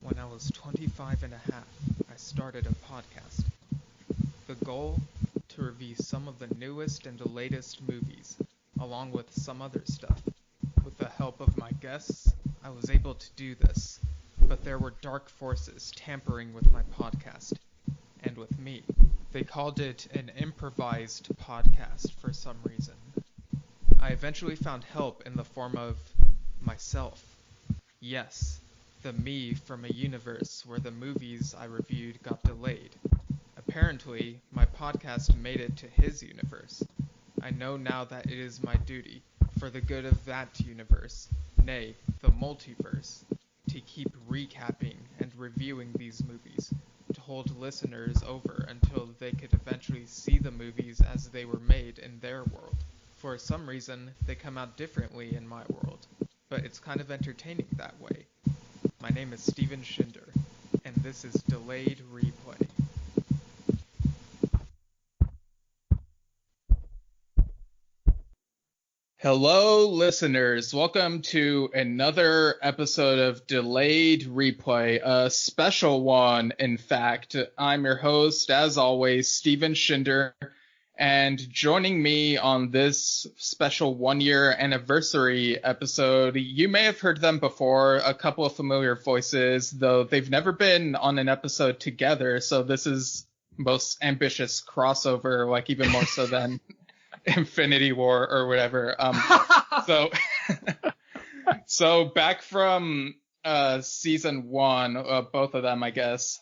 When I was 25 and a half, I started a podcast. The goal? To review some of the newest and the latest movies, along with some other stuff. With the help of my guests, I was able to do this, but there were dark forces tampering with my podcast, and with me. They called it an improvised podcast for some reason. I eventually found help in the form of myself. Yes, the me from a universe where the movies I reviewed got delayed. Apparently, my podcast made it to his universe. I know now that it is my duty, for the good of that universe, nay, the multiverse, to keep recapping and reviewing these movies, to hold listeners over until they could eventually see the movies as they were made in their world. For some reason, they come out differently in my world, but it's kind of entertaining that way. My name is Steven Schinder, and this is Delayed Replay. Hello, listeners. Welcome to another episode of Delayed Replay, a special one, in fact. I'm your host, as always, Steven Schinder, and joining me on this special one-year anniversary episode, you may have heard them before, a couple of familiar voices, though they've never been on an episode together, so this is most ambitious crossover, like even more so than Infinity War or whatever. So back from season one, both of them, I guess.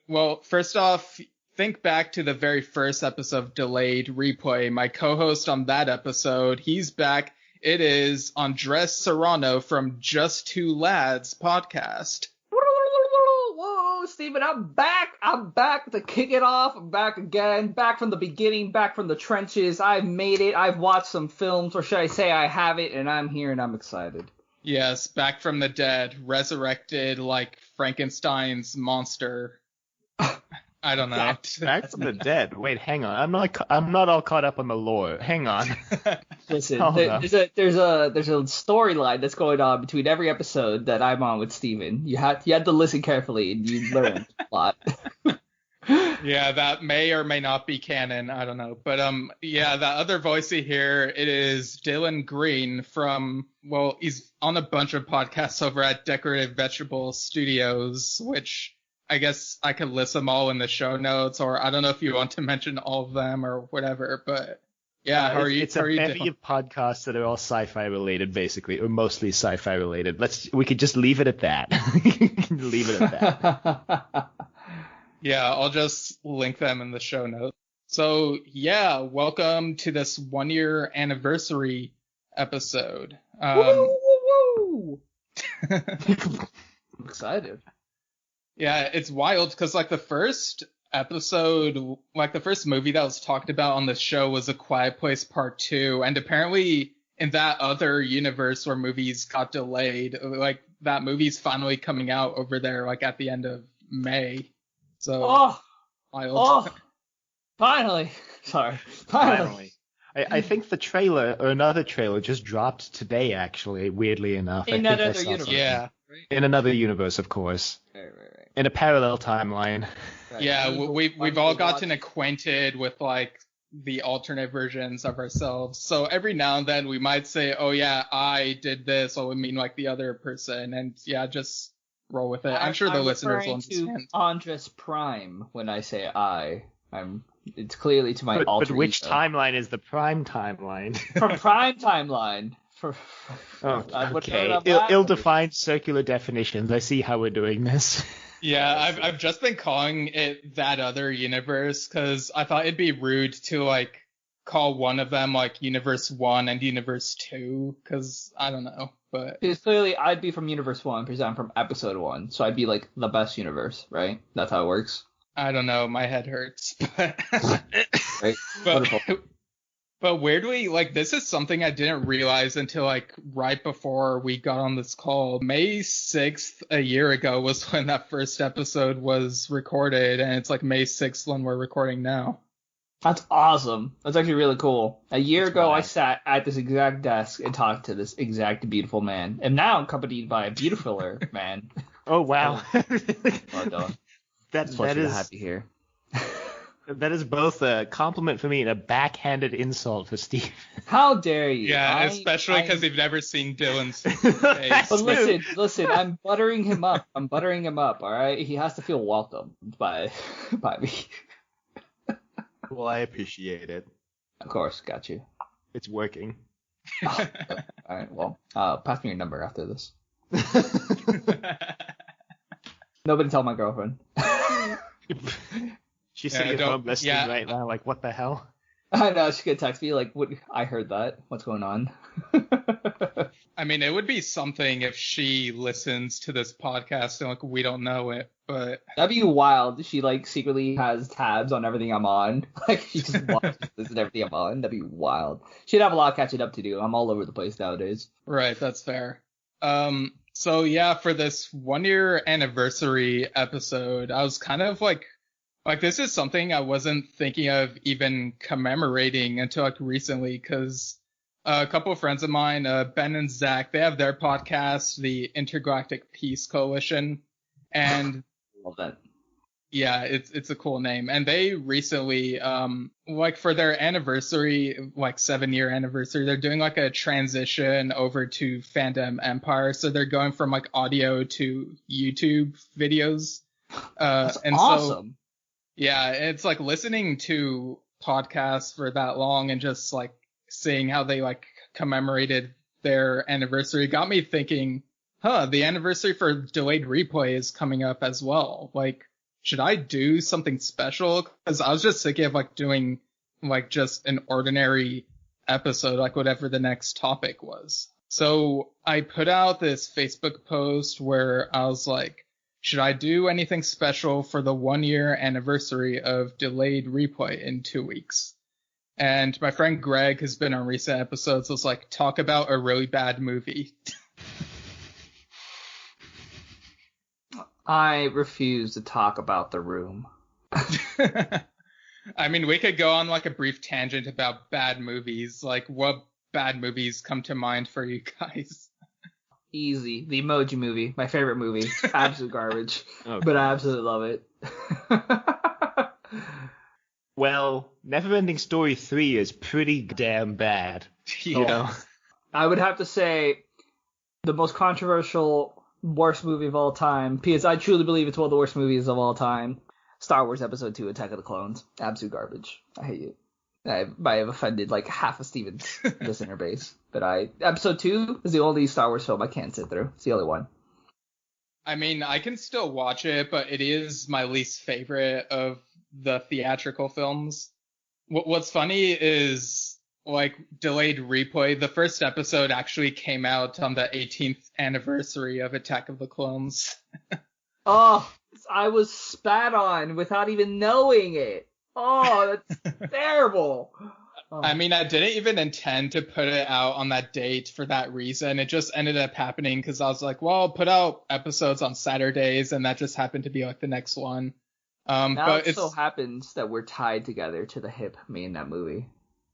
Well, first off, think back to the very first episode of Delayed Replay. My co-host on that episode, he's back. It is Andres Serrano from Just Two Lads podcast. Whoa, Steven, I'm back. I'm back to kick it off. I'm back again, back from the beginning, back from the trenches. I've made it. I've watched some films, or should I say I have it, and I'm here and I'm excited. Yes, back from the dead, resurrected like Frankenstein's monster. I don't know. Back from the dead. Wait, hang on. I'm not all caught up on the lore. Hang on. Listen, there's a storyline that's going on between every episode that I'm on with Steven. You had to listen carefully and you learned a lot. Yeah, that may or may not be canon. I don't know. But yeah, that other voice you hear, it is Dylan Green from, well, he's on a bunch of podcasts over at Decorative Vegetable Studios, which I guess I could list them all in the show notes, or I don't know if you want to mention all of them or whatever, but yeah, how are you? It's a bevy of podcasts that are all sci-fi related, basically, or mostly sci-fi related. We could just leave it at that. Leave it at that. Yeah, I'll just link them in the show notes. So yeah, welcome to this 1-year anniversary episode. Woo! I'm excited. Yeah, it's wild because like the first episode, like the first movie that was talked about on the show was A Quiet Place Part 2. And apparently in that other universe where movies got delayed, like that movie's finally coming out over there like at the end of May. So wild. Finally. Sorry. Finally. I think the trailer, or another trailer, just dropped today, actually, weirdly enough. In that other universe. Yeah. In another universe, of course. Right. In a parallel timeline. Right. Yeah, we've all gotten acquainted with like the alternate versions of ourselves. So every now and then we might say, oh yeah, I did this, or we mean like the other person, and yeah, just roll with it. I'm sure the listeners will understand. I'm referring to Andres Prime when I say I. It's clearly to my alter ego. But which timeline is the prime timeline? From Prime Timeline. Okay. Ill-defined circular definitions. I see how we're doing this. Yeah, I've just been calling it that other universe because I thought it'd be rude to like call one of them like Universe 1 and Universe 2 because I don't know, but because clearly I'd be from Universe 1 because I'm from Episode 1, so I'd be like the best universe, right? That's how it works. I don't know, my head hurts. Right. But weirdly, like, this is something I didn't realize until, like, right before we got on this call. May 6th, a year ago, was when that first episode was recorded, and it's, like, May 6th when we're recording now. That's awesome. That's actually really cool. A year That's ago, wild. I sat at this exact desk and talked to this exact beautiful man. And now I'm accompanied by a beautifuler man. Oh wow. Well done. that It's a that pleasure to is have you here. that is both a compliment for me and a backhanded insult for Steve. How dare you? Yeah, especially because you've never seen Dylan's face. But listen, I'm buttering him up. All right? He has to feel welcomed by me. Well, I appreciate it. Of course, got you. It's working. All right, well, pass me your number after this. Nobody tell my girlfriend. She's Yeah, sitting at don't- home listening yeah. right now, like, what the hell? I know, she could text me like, "What? I heard that. What's going on?" I mean, it would be something if she listens to this podcast and like we don't know it, but That'd be wild. She like secretly has tabs on everything I'm on. Like she just watches this and everything I'm on. That'd be wild. She'd have a lot of catching up to do. I'm all over the place nowadays. right, that's fair. So yeah, for this 1 year anniversary episode, I was kind of like this is something I wasn't thinking of even commemorating until like recently, because a couple of friends of mine, Ben and Zach, they have their podcast, the Intergalactic Peace Coalition, and Love that. yeah, it's a cool name. And they recently, like for their anniversary, like 7 year anniversary, they're doing like a transition over to Fandom Empire. So they're going from like audio to YouTube videos. That's and awesome. So, yeah, it's like listening to podcasts for that long and just like seeing how they like commemorated their anniversary got me thinking, the anniversary for Delayed Replay is coming up as well. Like, should I do something special? Because I was just thinking of like doing like just an ordinary episode, like whatever the next topic was. So I put out this Facebook post where I was like, should I do anything special for the 1 year anniversary of Delayed Replay in 2 weeks? And my friend Greg has been on recent episodes, was like, talk about a really bad movie. I refuse to talk about The Room. I mean, we could go on like a brief tangent about bad movies. Like, what bad movies come to mind for you guys? Easy. The Emoji Movie. My favorite movie. Absolute garbage. Okay. But I absolutely love it. Well, Neverending Story 3 is pretty damn bad. You Yeah. know? I would have to say the most controversial worst movie of all time, because I truly believe it's one of the worst movies of all time. Star Wars Episode 2, Attack of the Clones. Absolute garbage. I hate it. I might have offended like half of Steven's listener base. But Episode 2 is the only Star Wars film I can't sit through. It's the only one. I mean, I can still watch it, but it is my least favorite of the theatrical films. What's funny is, like, Delayed Replay, the first episode actually came out on the 18th anniversary of Attack of the Clones. Oh, I was spat on without even knowing it. Oh, that's terrible. Oh. I mean, I didn't even intend to put it out on that date for that reason. It just ended up happening because I was like, well, I'll put out episodes on Saturdays, and that just happened to be like the next one. Now But it so happens that we're tied together to the hip, me and that movie.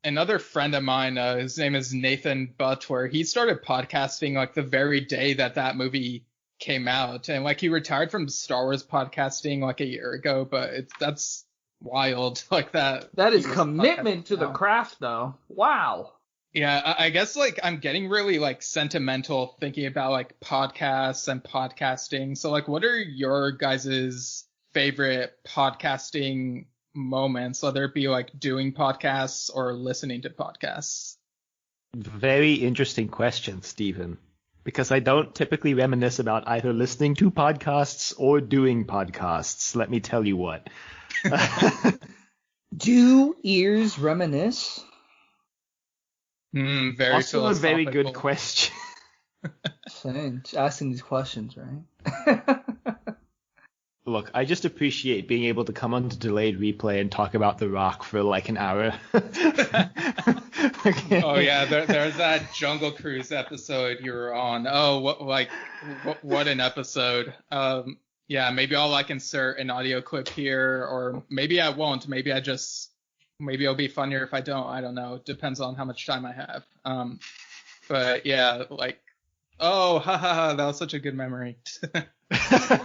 another friend of mine, his name is Nathan Butler, he started podcasting like the very day that movie came out. And like he retired from Star Wars podcasting like a year ago, but that's wild. Like that. That is he was commitment to podcasting the now. craft, though. Wow. Yeah, I guess like I'm getting really like sentimental thinking about like podcasts and podcasting. So like what are your guys' favorite podcasting moments, whether it be like doing podcasts or listening to podcasts? Very interesting question, Stephen. Because I don't typically reminisce about either listening to podcasts or doing podcasts. Let me tell you what. Do ears reminisce? Very Also a very good philosophical. question. Saying, asking these questions, right? Look, I just appreciate being able to come on to Delayed Replay and talk about The Rock for like an hour. Okay. Oh yeah, there's that Jungle Cruise episode you were on. Oh, what an episode. Yeah, maybe I'll like insert an audio clip here, or maybe I won't. Maybe I just maybe it'll be funnier if I don't. I don't know. Depends on how much time I have. But yeah, like, oh, haha, that was such a good memory.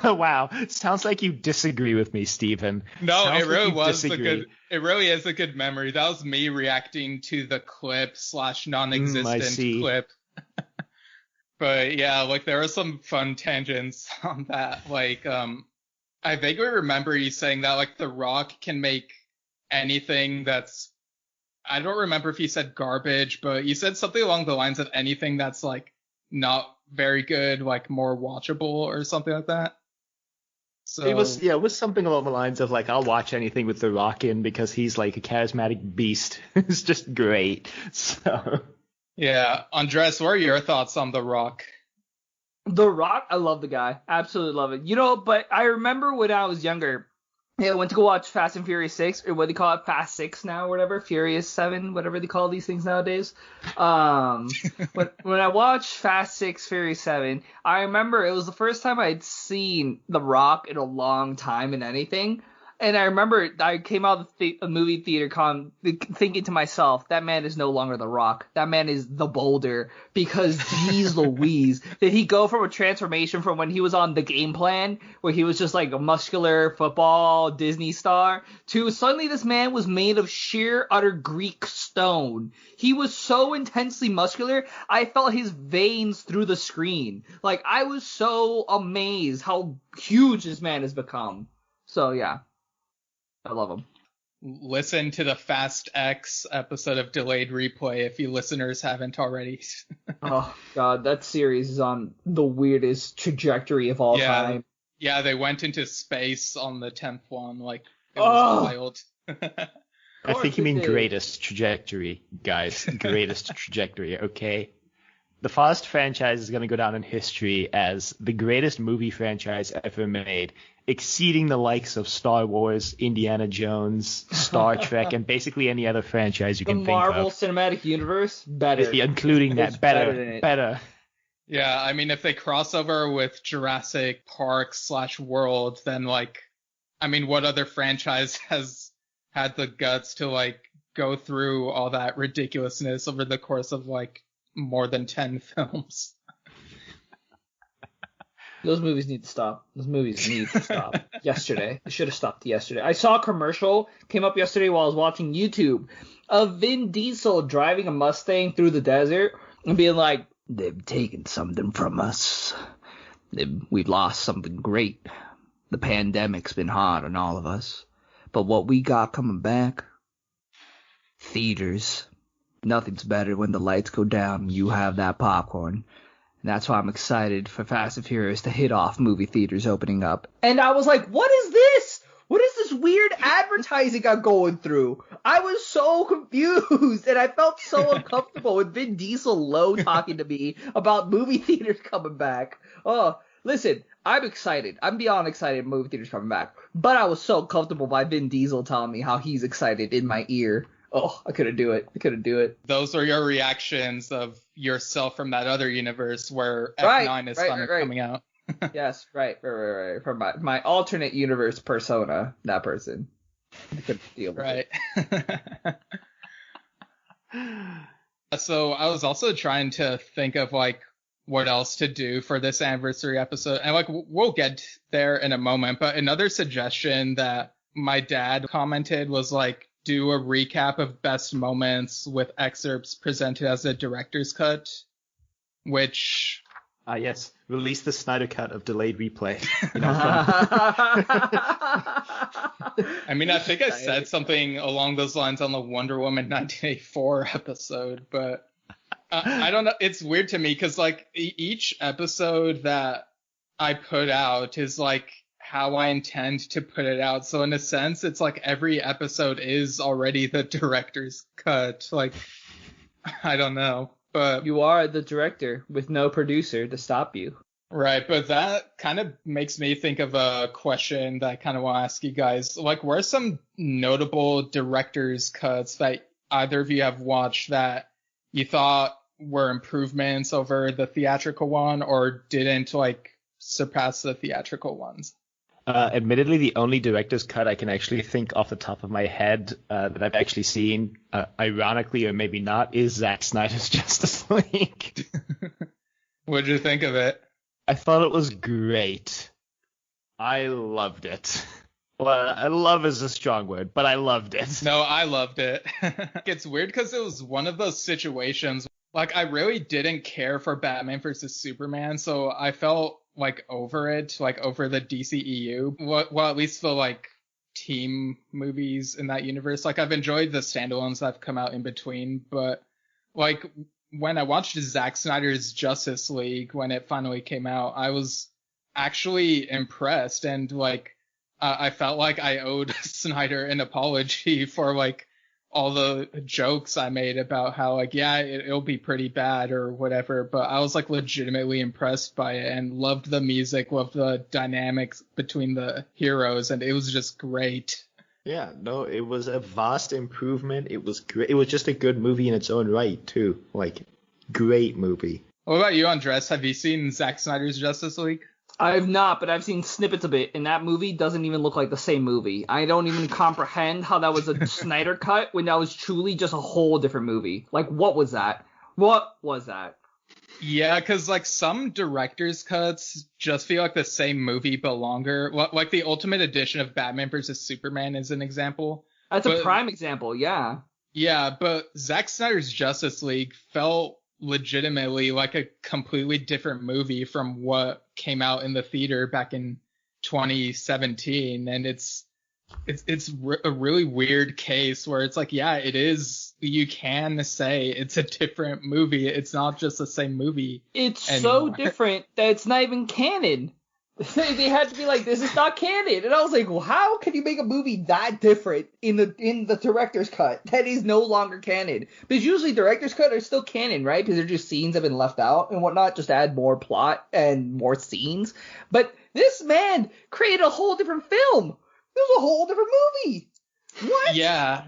Wow, sounds like you disagree with me, Stephen. No, Sounds it really like you was disagree. it really is a good memory. That was me reacting to the clip / non-existent clip. But yeah, like there were some fun tangents on that. Like, I vaguely remember you saying that like The Rock can make anything that's, I don't remember if you said garbage, but you said something along the lines of anything that's like not very good, like more watchable or something like that. So It was something along the lines of like, I'll watch anything with The Rock in because he's like a charismatic beast. It's just great. So yeah, Andres, what are your thoughts on The Rock? The Rock, I love the guy. Absolutely love it. You know, but I remember when I was younger, I went to go watch Fast and Furious 6, or what they call it, Fast 6 now, or whatever, Furious 7, whatever they call these things nowadays. When I watched Fast 6, Furious 7, I remember it was the first time I'd seen The Rock in a long time in anything. And I remember I came out of the movie theater thinking to myself, that man is no longer The Rock. That man is the Boulder. Because, geez Louise, did he go from a transformation from when he was on The Game Plan, where he was just like a muscular football Disney star, to suddenly this man was made of sheer, utter Greek stone. He was so intensely muscular, I felt his veins through the screen. Like, I was so amazed how huge this man has become. So, yeah. I love him. Listen to the FastX episode of Delayed Replay if you listeners haven't already. Oh, God, that series is on the weirdest trajectory of all time. Yeah, they went into space on the 10th one. Like, it was wild. I think you mean greatest trajectory, guys. Greatest trajectory, okay? The Fast franchise is going to go down in history as the greatest movie franchise ever made, exceeding the likes of Star Wars, Indiana Jones, Star Trek, and basically any other franchise you can think of. The Marvel Cinematic Universe? Better. Including that. Better. Yeah, I mean, if they cross over with Jurassic Park / World, then, like, I mean, what other franchise has had the guts to, like, go through all that ridiculousness over the course of, like, more than 10 films? Those movies need to stop. Yesterday. They should have stopped yesterday. I saw a commercial, came up yesterday while I was watching YouTube, of Vin Diesel driving a Mustang through the desert and being like, they've taken something from us. We've lost something great. The pandemic's been hard on all of us. But what we got coming back? Theaters. Nothing's better when the lights go down and you have that popcorn. And that's why I'm excited for Fast and Furious to hit off movie theaters opening up. And I was like, what is this? What is this weird advertising I'm going through? I was so confused, and I felt so uncomfortable with Vin Diesel low talking to me about movie theaters coming back. Oh, listen, I'm excited. I'm beyond excited movie theaters coming back. But I was so comfortable by Vin Diesel telling me how he's excited in my ear. Oh, I couldn't do it. Those are your reactions of yourself from that other universe where F9 is coming out. Yes, right. From my alternate universe persona, that person. I couldn't deal with it. So I was also trying to think of like what else to do for this anniversary episode. And like we'll get there in a moment, but another suggestion that my dad commented was like, do a recap of best moments with excerpts presented as a director's cut, which... yes. Release the Snyder cut of Delayed Replay. I mean, I think I said something along those lines on the Wonder Woman 1984 episode, but I don't know. It's weird to me because, like, each episode that I put out is, like, how I intend to put it out. So in a sense, it's like every episode is already the director's cut. Like, I don't know, but you are the director with no producer to stop you. Right. But that kind of makes me think of a question that I kind of want to ask you guys. Like, what are some notable director's cuts that either of you have watched that you thought were improvements over the theatrical one or didn't like surpass the theatrical ones? Admittedly, the only director's cut I can actually think off the top of my head that I've actually seen, ironically or maybe not, is Zack Snyder's Justice League. What'd you think of it? I thought it was great. I loved it. Well, love is a strong word, but I loved it. No, I loved it. It's weird because it was one of those situations, like, I really didn't care for Batman versus Superman, so I felt, like, over it, like, over the DCEU. Well, at least the, like, team movies in that universe. Like, I've enjoyed the standalones that have come out in between, but, like, when I watched Zack Snyder's Justice League, when it finally came out, I was actually impressed, and, like, I felt like I owed Snyder an apology for, like, all the jokes I made about how, like, yeah, it'll be pretty bad or whatever, but I was, like, legitimately impressed by it and loved the music, loved the dynamics between the heroes, and it was just great. Yeah, no, it was a vast improvement. It was great. It was just a good movie in its own right, too. Like, great movie. What about you, Andres? Have you seen Zack Snyder's Justice League? I have not, but I've seen snippets of it, and that movie doesn't even look like the same movie. I don't even comprehend how that was a Snyder cut when that was truly just a whole different movie. Like, what was that? What was that? Yeah, because, like, some director's cuts just feel like the same movie but longer. Like, the Ultimate Edition of Batman vs. Superman is an example. That's a prime example, yeah. Yeah, but Zack Snyder's Justice League felt legitimately like a completely different movie from what came out in the theater back in 2017, and it's a really weird case where it's like, yeah, it is, you can say it's a different movie, it's not just the same movie. It's anymore. so different that it's not even canon. They had to be like, this is not canon, and I was like, well, how can you make a movie that different in the director's cut that is no longer canon? Because usually director's cut are still canon, right? Because they're just scenes that have been left out and whatnot, just to add more plot and more scenes. But this man created a whole different film. It was a whole different movie. What? Yeah.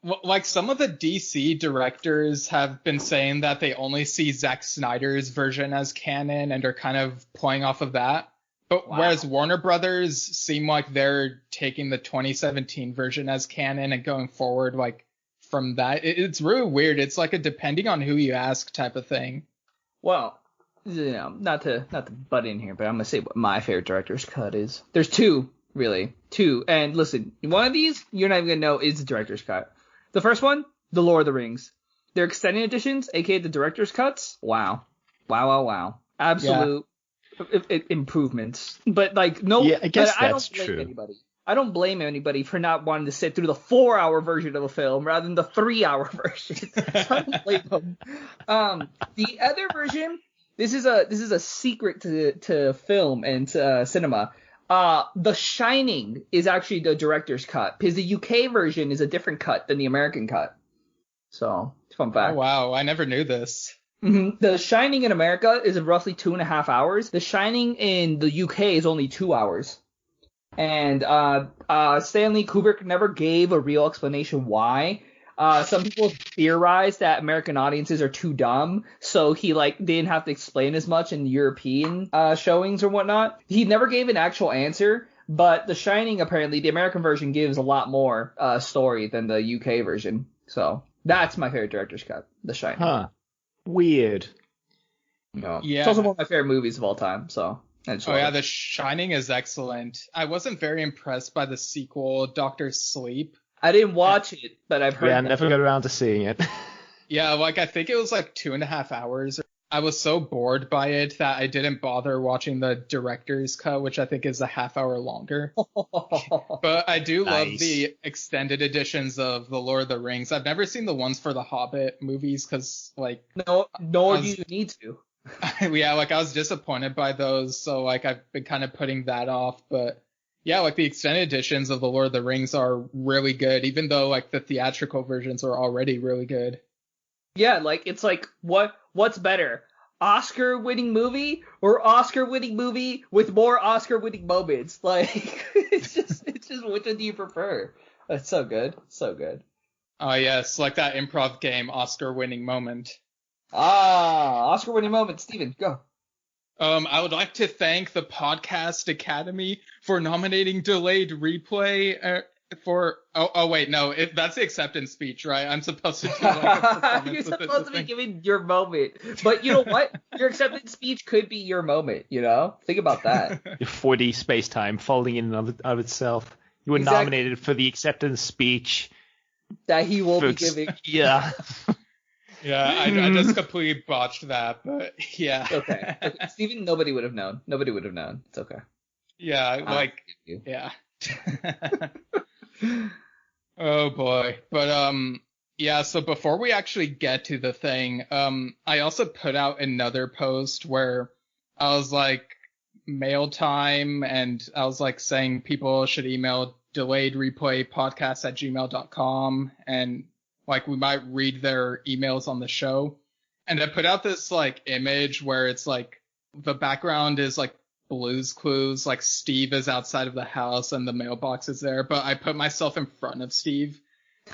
Well, like, some of the DC directors have been saying that they only see Zack Snyder's version as canon and are kind of playing off of that. But whereas Warner Brothers seem like they're taking the 2017 version as canon and going forward, like, from that, it's really weird. It's like a depending on who you ask type of thing. Well, you know, not to butt in here, but I'm gonna say what my favorite director's cut is. There's two, really, two. And listen, one of these you're not even gonna know is the director's cut. The first one, The Lord of the Rings. Their extended editions, aka the director's cuts. Wow. Absolute. Improvements, but like no, yeah, I guess that's true. I don't blame anybody for not wanting to sit through the 4-hour version of a film rather than the 3-hour version. I don't blame them. The other version, this is a secret to film and cinema. The Shining is actually the director's cut because the UK version is a different cut than the American cut. So, fun fact. Oh wow, I never knew this. Mm-hmm. The Shining in America is roughly 2.5 hours. The Shining in the UK is only 2 hours. And Stanley Kubrick never gave a real explanation why. Some people theorize that American audiences are too dumb, so he didn't have to explain as much in European showings or whatnot. He never gave an actual answer, but The Shining, apparently, the American version gives a lot more story than the UK version. So that's my favorite director's cut, The Shining. Huh. Weird. No. Yeah. It's also one of my favorite movies of all time, so. The Shining is excellent. I wasn't very impressed by the sequel, Dr. Sleep. I didn't watch it, but I've heard. Yeah, I never got around to seeing it. Yeah, like, I think it was like 2.5 hours. I was so bored by it that I didn't bother watching the director's cut, which I think is a half hour longer. But I do love the extended editions of The Lord of the Rings. I've never seen the ones for the Hobbit movies because, like... No, nor do you need to. Yeah, like, I was disappointed by those, so, like, I've been kind of putting that off. But, yeah, like, the extended editions of The Lord of the Rings are really good, even though, like, the theatrical versions are already really good. Yeah, like, it's like, what's better? Oscar-winning movie or Oscar-winning movie with more Oscar-winning moments? Like, it's just which one do you prefer? It's so good. So good. Oh, yes, like that improv game, Oscar-winning moment. Oscar-winning moment. Steven, go. I would like to thank the Podcast Academy for nominating Delayed Replay for. Oh wait, no, that's the acceptance speech, right? I'm supposed to do like a performance. You're supposed to be giving your moment, but you know what? Your acceptance speech could be your moment. You know, think about that. Your 4D space-time folding in and of itself. You were Exactly. nominated for the acceptance speech. That he will be giving. Yeah. Yeah, I just completely botched that, but yeah. Okay. Steven, nobody would have known. Nobody would have known. It's okay. Yeah, like, yeah. Oh boy. But yeah, so before we actually get to the thing, I also put out another post where I was like mail time, and I was like saying people should email delayedreplaypodcast@gmail.com, and like we might read their emails on the show. And I put out this like image where it's like the background is like Blue's Clues, like Steve is outside of the house and the mailbox is there, but I put myself in front of Steve.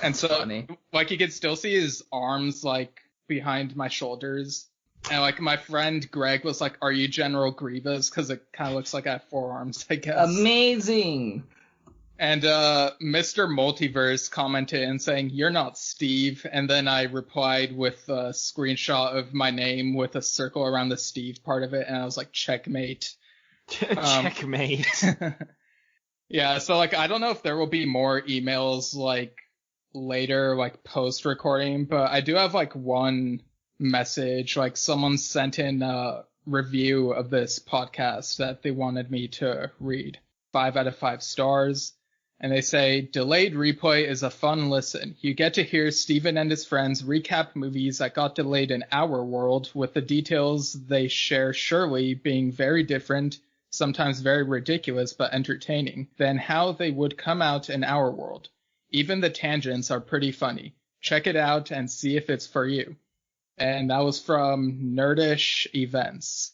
And so Funny. like you could still see his arms like behind my shoulders. And like my friend Greg was like, "Are you General Grievous?" Because it kind of looks like I have 4 arms, I guess. Amazing. And Mr. Multiverse commented and saying, "You're not Steve." And then I replied with a screenshot of my name with a circle around the Steve part of it, and I was like, "Checkmate." Checkmate. Yeah, so like I don't know if there will be more emails like later, like post recording, but I do have like one message. Like someone sent in a review of this podcast that they wanted me to read. 5 out of 5 stars. And they say, "Delayed Replay is a fun listen. You get to hear Steven and his friends recap movies that got delayed in our world, with the details they share surely being very different, sometimes very ridiculous but entertaining, than how they would come out in our world. Even the tangents are pretty funny. Check it out and see if it's for you." And that was from Nerdish Events.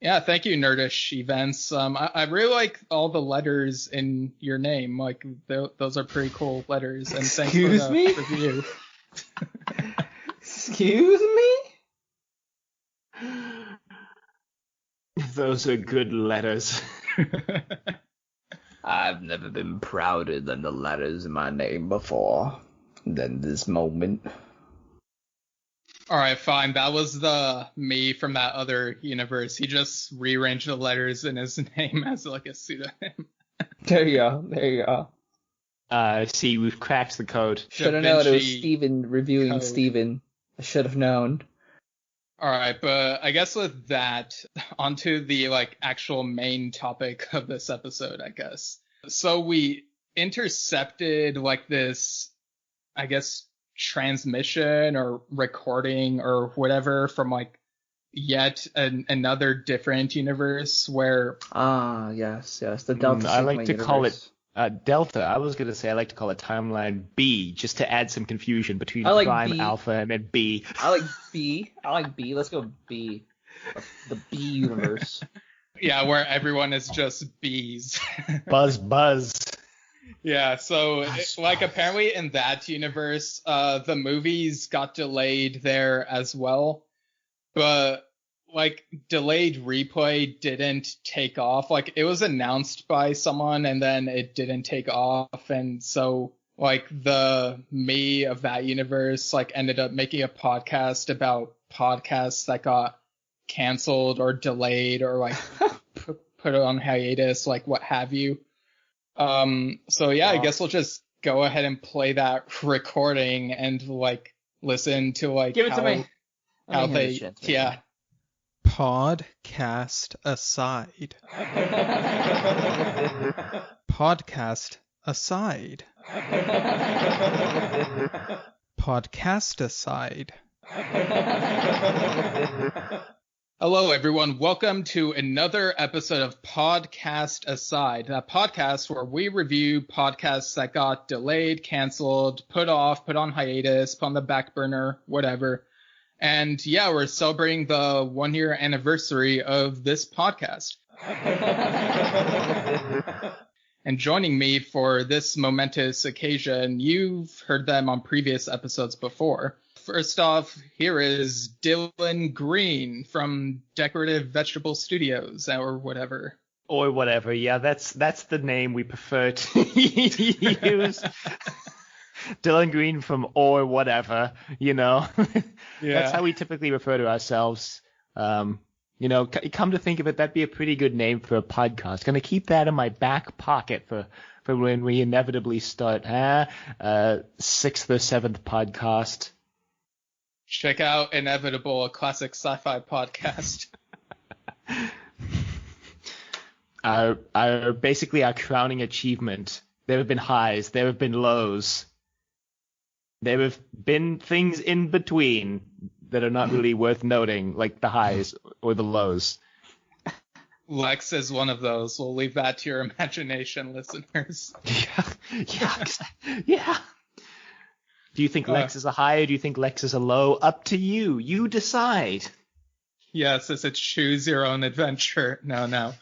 Yeah, thank you, Nerdish Events. I really like all the letters in your name. Like, those are pretty cool letters. And thanks for Excuse the me? review. Excuse me? Those are good letters. I've never been prouder than the letters in my name before. Than this moment. All right, fine. That was the me from that other universe. He just rearranged the letters in his name as like a pseudonym. There you go. There you go. See, we've cracked the code. Should have Da known it was Vinci Steven reviewing Code. Steven. I should have known. All right, but I guess with that, onto the like actual main topic of this episode, I guess. So we intercepted like this, I guess, transmission or recording or whatever from like yet another different universe where Ah, yes. The Delta I like Sigma to call universe. it Delta. I was going to say I like to call it Timeline B, just to add some confusion between I like Prime, B. Alpha, and then B. I like B. Let's go B. The B universe. yeah, where everyone is just bees. Buzz. Yeah, so like apparently in that universe, the movies got delayed there as well, but like Delayed Replay didn't take off. Like it was announced by someone and then it didn't take off, and so like the me of that universe like ended up making a podcast about podcasts that got canceled or delayed or like put on hiatus, like what have you. So yeah, I guess we'll just go ahead and play that recording and like listen to like Give it to me. how Let me hear they this shit. yeah. Podcast aside. Podcast aside. Podcast aside. Hello, everyone. Welcome to another episode of Podcast Aside, a podcast where we review podcasts that got delayed, canceled, put off, put on hiatus, put on the back burner, whatever. And yeah, we're celebrating the 1-year anniversary of this podcast. And joining me for this momentous occasion, you've heard them on previous episodes before. First off, here is Dylan Green from Decorative Vegetable Studios, or whatever. Or whatever, yeah, that's the name we prefer to use. Dylan Green from Or Whatever, Yeah. That's how we typically refer to ourselves. Come to think of it, that'd be a pretty good name for a podcast. Gonna keep that in my back pocket for when we inevitably start, sixth or seventh podcast. Check out Inevitable, a classic sci-fi podcast. Basically our crowning achievement. There have been highs, there have been lows. There have been things in between that are not really worth noting, like the highs or the lows. Lex is one of those. We'll leave that to your imagination, listeners. Yeah. Do you think Lex is a high or do you think Lex is a low? Up to you. You decide. Yes, it's a choose your own adventure. No.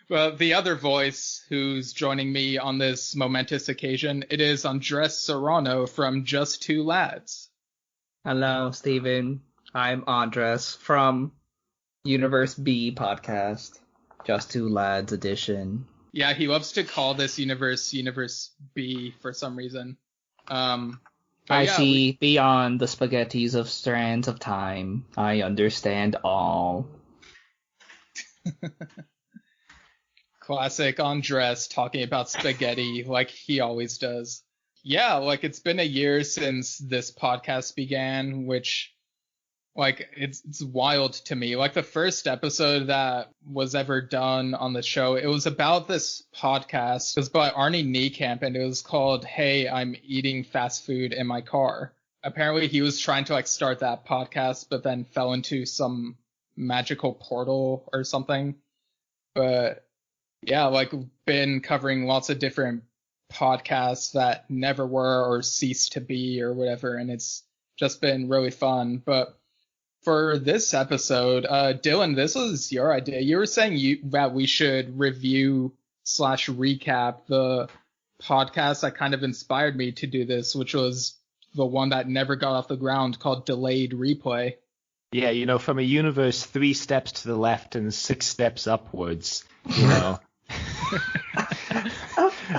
Well, the other voice who's joining me on this momentous occasion, it is Andres Serrano from Just Two Lads. Hello, Steven. I'm Andres from Universe B podcast, Just Two Lads edition. Yeah, he loves to call this Universe B for some reason. I see beyond the spaghettis of strands of time. I understand all. Classic Andres talking about spaghetti like he always does. Yeah, like it's been a year since this podcast began, which like it's wild to me. Like the first episode that was ever done on the show, it was about this podcast. It was by Arnie Niekamp and it was called Hey, I'm Eating Fast Food in My Car. Apparently he was trying to like start that podcast but then fell into some magical portal or something. But yeah, like been covering lots of different podcasts that never were or ceased to be or whatever, and it's just been really fun. But for this episode, Dylan, this was your idea. You were saying that we should review/recap the podcast that kind of inspired me to do this, which was the one that never got off the ground called Delayed Replay. Yeah, from a universe 3 steps to the left and 6 steps upwards,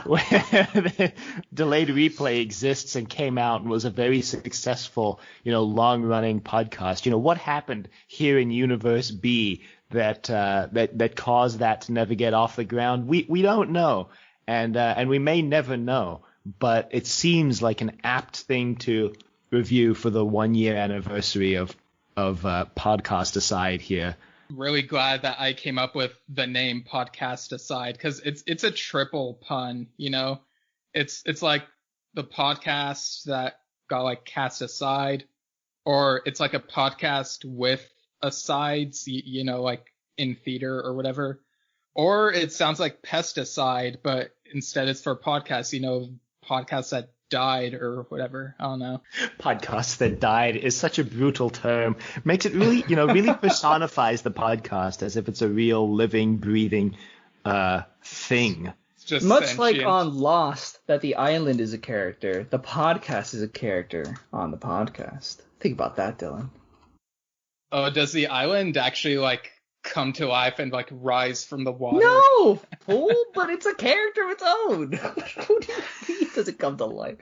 where the Delayed Replay exists and came out and was a very successful, long-running podcast. What happened here in Universe B that caused that to never get off the ground? We don't know, and we may never know. But it seems like an apt thing to review for the 1-year anniversary of Podcast Aside here. Really glad that I came up with the name Podcast Aside because it's a triple pun, It's like the podcast that got like cast aside, or it's like a podcast with asides, like in theater or whatever. Or it sounds like pesticide, but instead it's for podcasts, podcasts that died or whatever. I don't know. Podcasts that died is such a brutal term. Makes it really, really personifies the podcast as if it's a real living, breathing thing. It's just much sentient. like on Lost, that the island is a character, the podcast is a character on the podcast. Think about that, Dylan. Oh, does the island actually like come to life and like rise from the water? No, fool, but it's a character of its own. What do you mean does it come to life?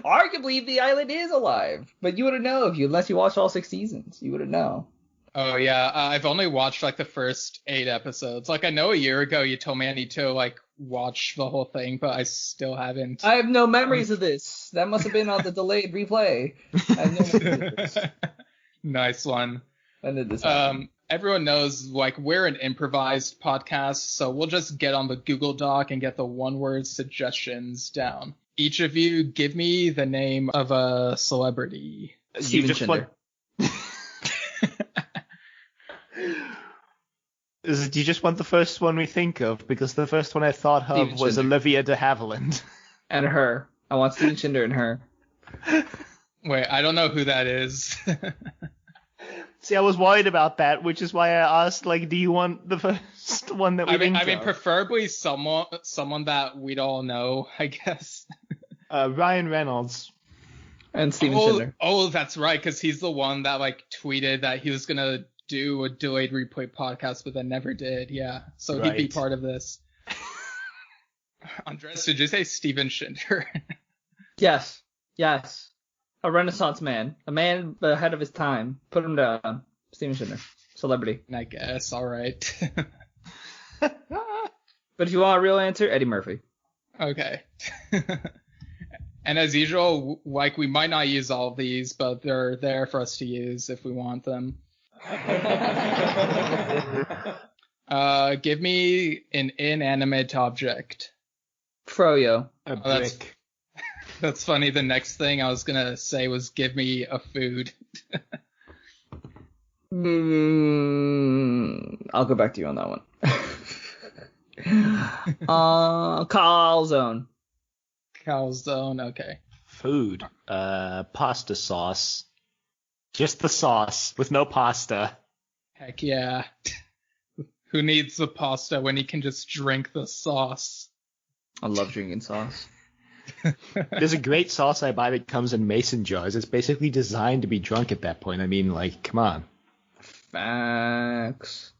Arguably, the island is alive, but you wouldn't know unless you watched all 6 seasons. You wouldn't know. Oh yeah, I've only watched like the first 8 episodes. Like I know a year ago you told me I need to like watch the whole thing, but I still haven't. I have no memories of this. That must have been on the delayed replay. I have no memories of this. Nice one. When did this happen? Everyone knows, like, we're an improvised podcast, so we'll just get on the Google Doc and get the one-word suggestions down. Each of you give me the name of a celebrity. Steven Schindler. Do you just want the first one we think of? Because the first one I thought of was Olivia de Havilland. And her. I want Steven Schindler and her. Wait, I don't know who that is. See, I was worried about that, which is why I asked, like, do you want the first one that we think of? I mean, preferably someone that we'd all know, I guess. Ryan Reynolds. And Steven Schindler. Oh, that's right, because he's the one that like tweeted that he was gonna do a delayed replay podcast, but then never did. Yeah, so he'd be part of this. Andres, did you say Steven Schindler? Yes. A Renaissance man. A man ahead of his time. Put him down. Steven Schindler. Celebrity. I guess. All right. But if you want a real answer, Eddie Murphy. Okay. And as usual, like, we might not use all of these, but they're there for us to use if we want them. Give me an inanimate object. Froyo. A brick. That's funny. The next thing I was gonna say was give me a food. I'll go back to you on that one. Calzone. Calzone, okay. Food. Pasta sauce. Just the sauce with no pasta. Heck yeah. Who needs the pasta when he can just drink the sauce? I love drinking sauce. There's a great sauce I buy that comes in mason jars. It's basically designed to be drunk at that point. I mean, like, come on. Facts.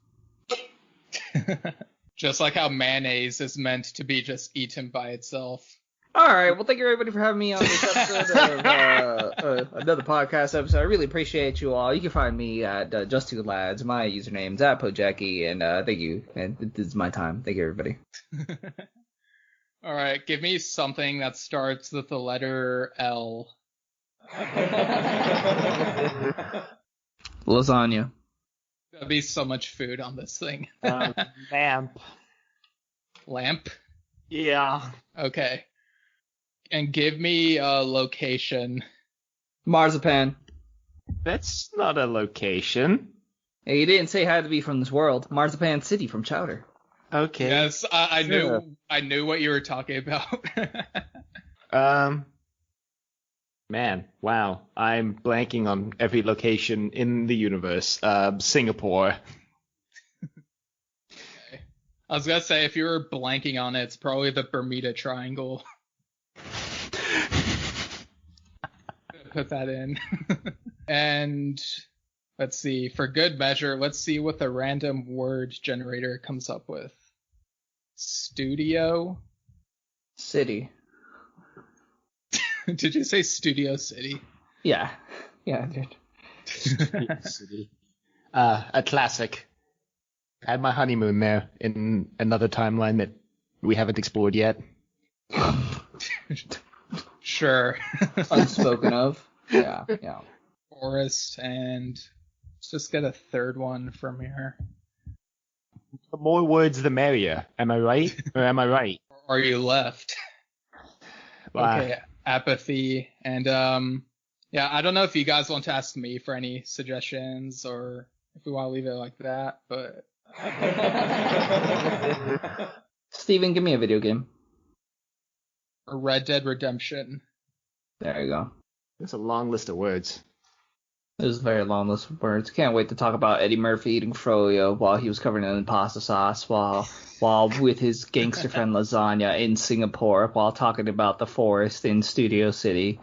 Just like how mayonnaise is meant to be just eaten by itself. All right. Well, thank you everybody for having me on this episode of another podcast episode. I really appreciate you all. You can find me at Just Two Lads. My username's at Pojackie, and thank you. And this is my time. Thank you, everybody. All right. Give me something that starts with the letter L. Lasagna. There'll be so much food on this thing. Lamp. Lamp? Yeah. Okay. And give me a location. Marzipan. That's not a location. Hey, you didn't say it had to be from this world. Marzipan City from Chowder. Okay. Yes, I knew what you were talking about. Man, wow. I'm blanking on every location in the universe. Singapore. Okay. I was gonna say, if you were blanking on it, it's probably the Bermuda Triangle. Put that in. And let's see, for good measure, let's see what the random word generator comes up with. Studio? City. Did you say Studio City? Yeah, dude. City. A classic. I had my honeymoon there in another timeline that we haven't explored yet. Sure. Unspoken of. Yeah. Forest, and let's just get a third one from here. The more words, the merrier. Am I right? Or am I right? Or are you left? Okay, apathy, and yeah, I don't know if you guys want to ask me for any suggestions or if we want to leave it like that, but Steven, give me a video game. Red Dead Redemption. There you go. That's a long list of words. It was a very long list of words. Can't wait to talk about Eddie Murphy eating froyo while he was covered in pasta sauce, while with his gangster friend lasagna in Singapore, while talking about the forest in Studio City,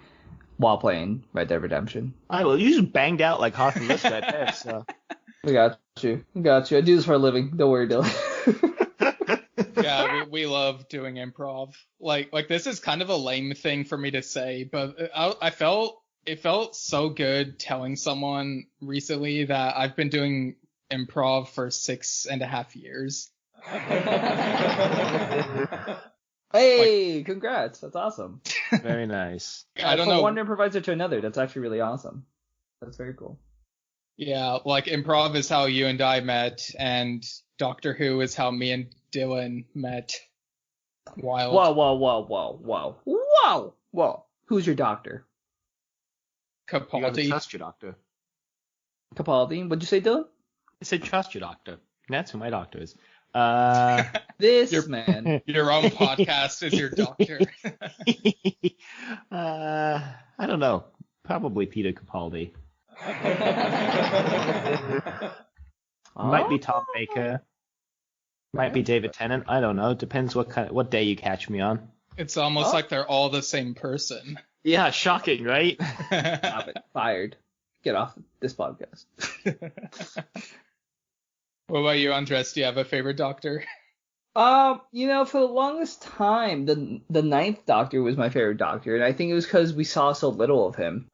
while playing Red Dead Redemption. All right, well, you just banged out like half the list right there, so. We got you. I do this for a living. Don't worry, Dylan. Yeah, we love doing improv. Like this is kind of a lame thing for me to say, but it felt so good telling someone recently that I've been doing improv for 6.5 years. Hey, congrats. That's awesome. Very nice. I don't From know. one improviser to another. That's actually really awesome. That's very cool. Yeah, like improv is how you and I met, and Doctor Who is how me and Dylan met. Wild. Whoa. Who's your doctor? You gotta Capaldi. trust your doctor. Capaldi. What'd you say, Dylan? I said trust your doctor. That's who my doctor is. This man. Your own podcast is your doctor. I don't know. Probably Peter Capaldi. Might be Tom Baker. Might be David Tennant. I don't know. Depends what day you catch me on. It's almost like they're all the same person. Yeah, shocking, right? Stop it. Fired. Get off this podcast. What about you, Andres? Do you have a favorite Doctor? For the longest time, the Ninth Doctor was my favorite Doctor, and I think it was because we saw so little of him.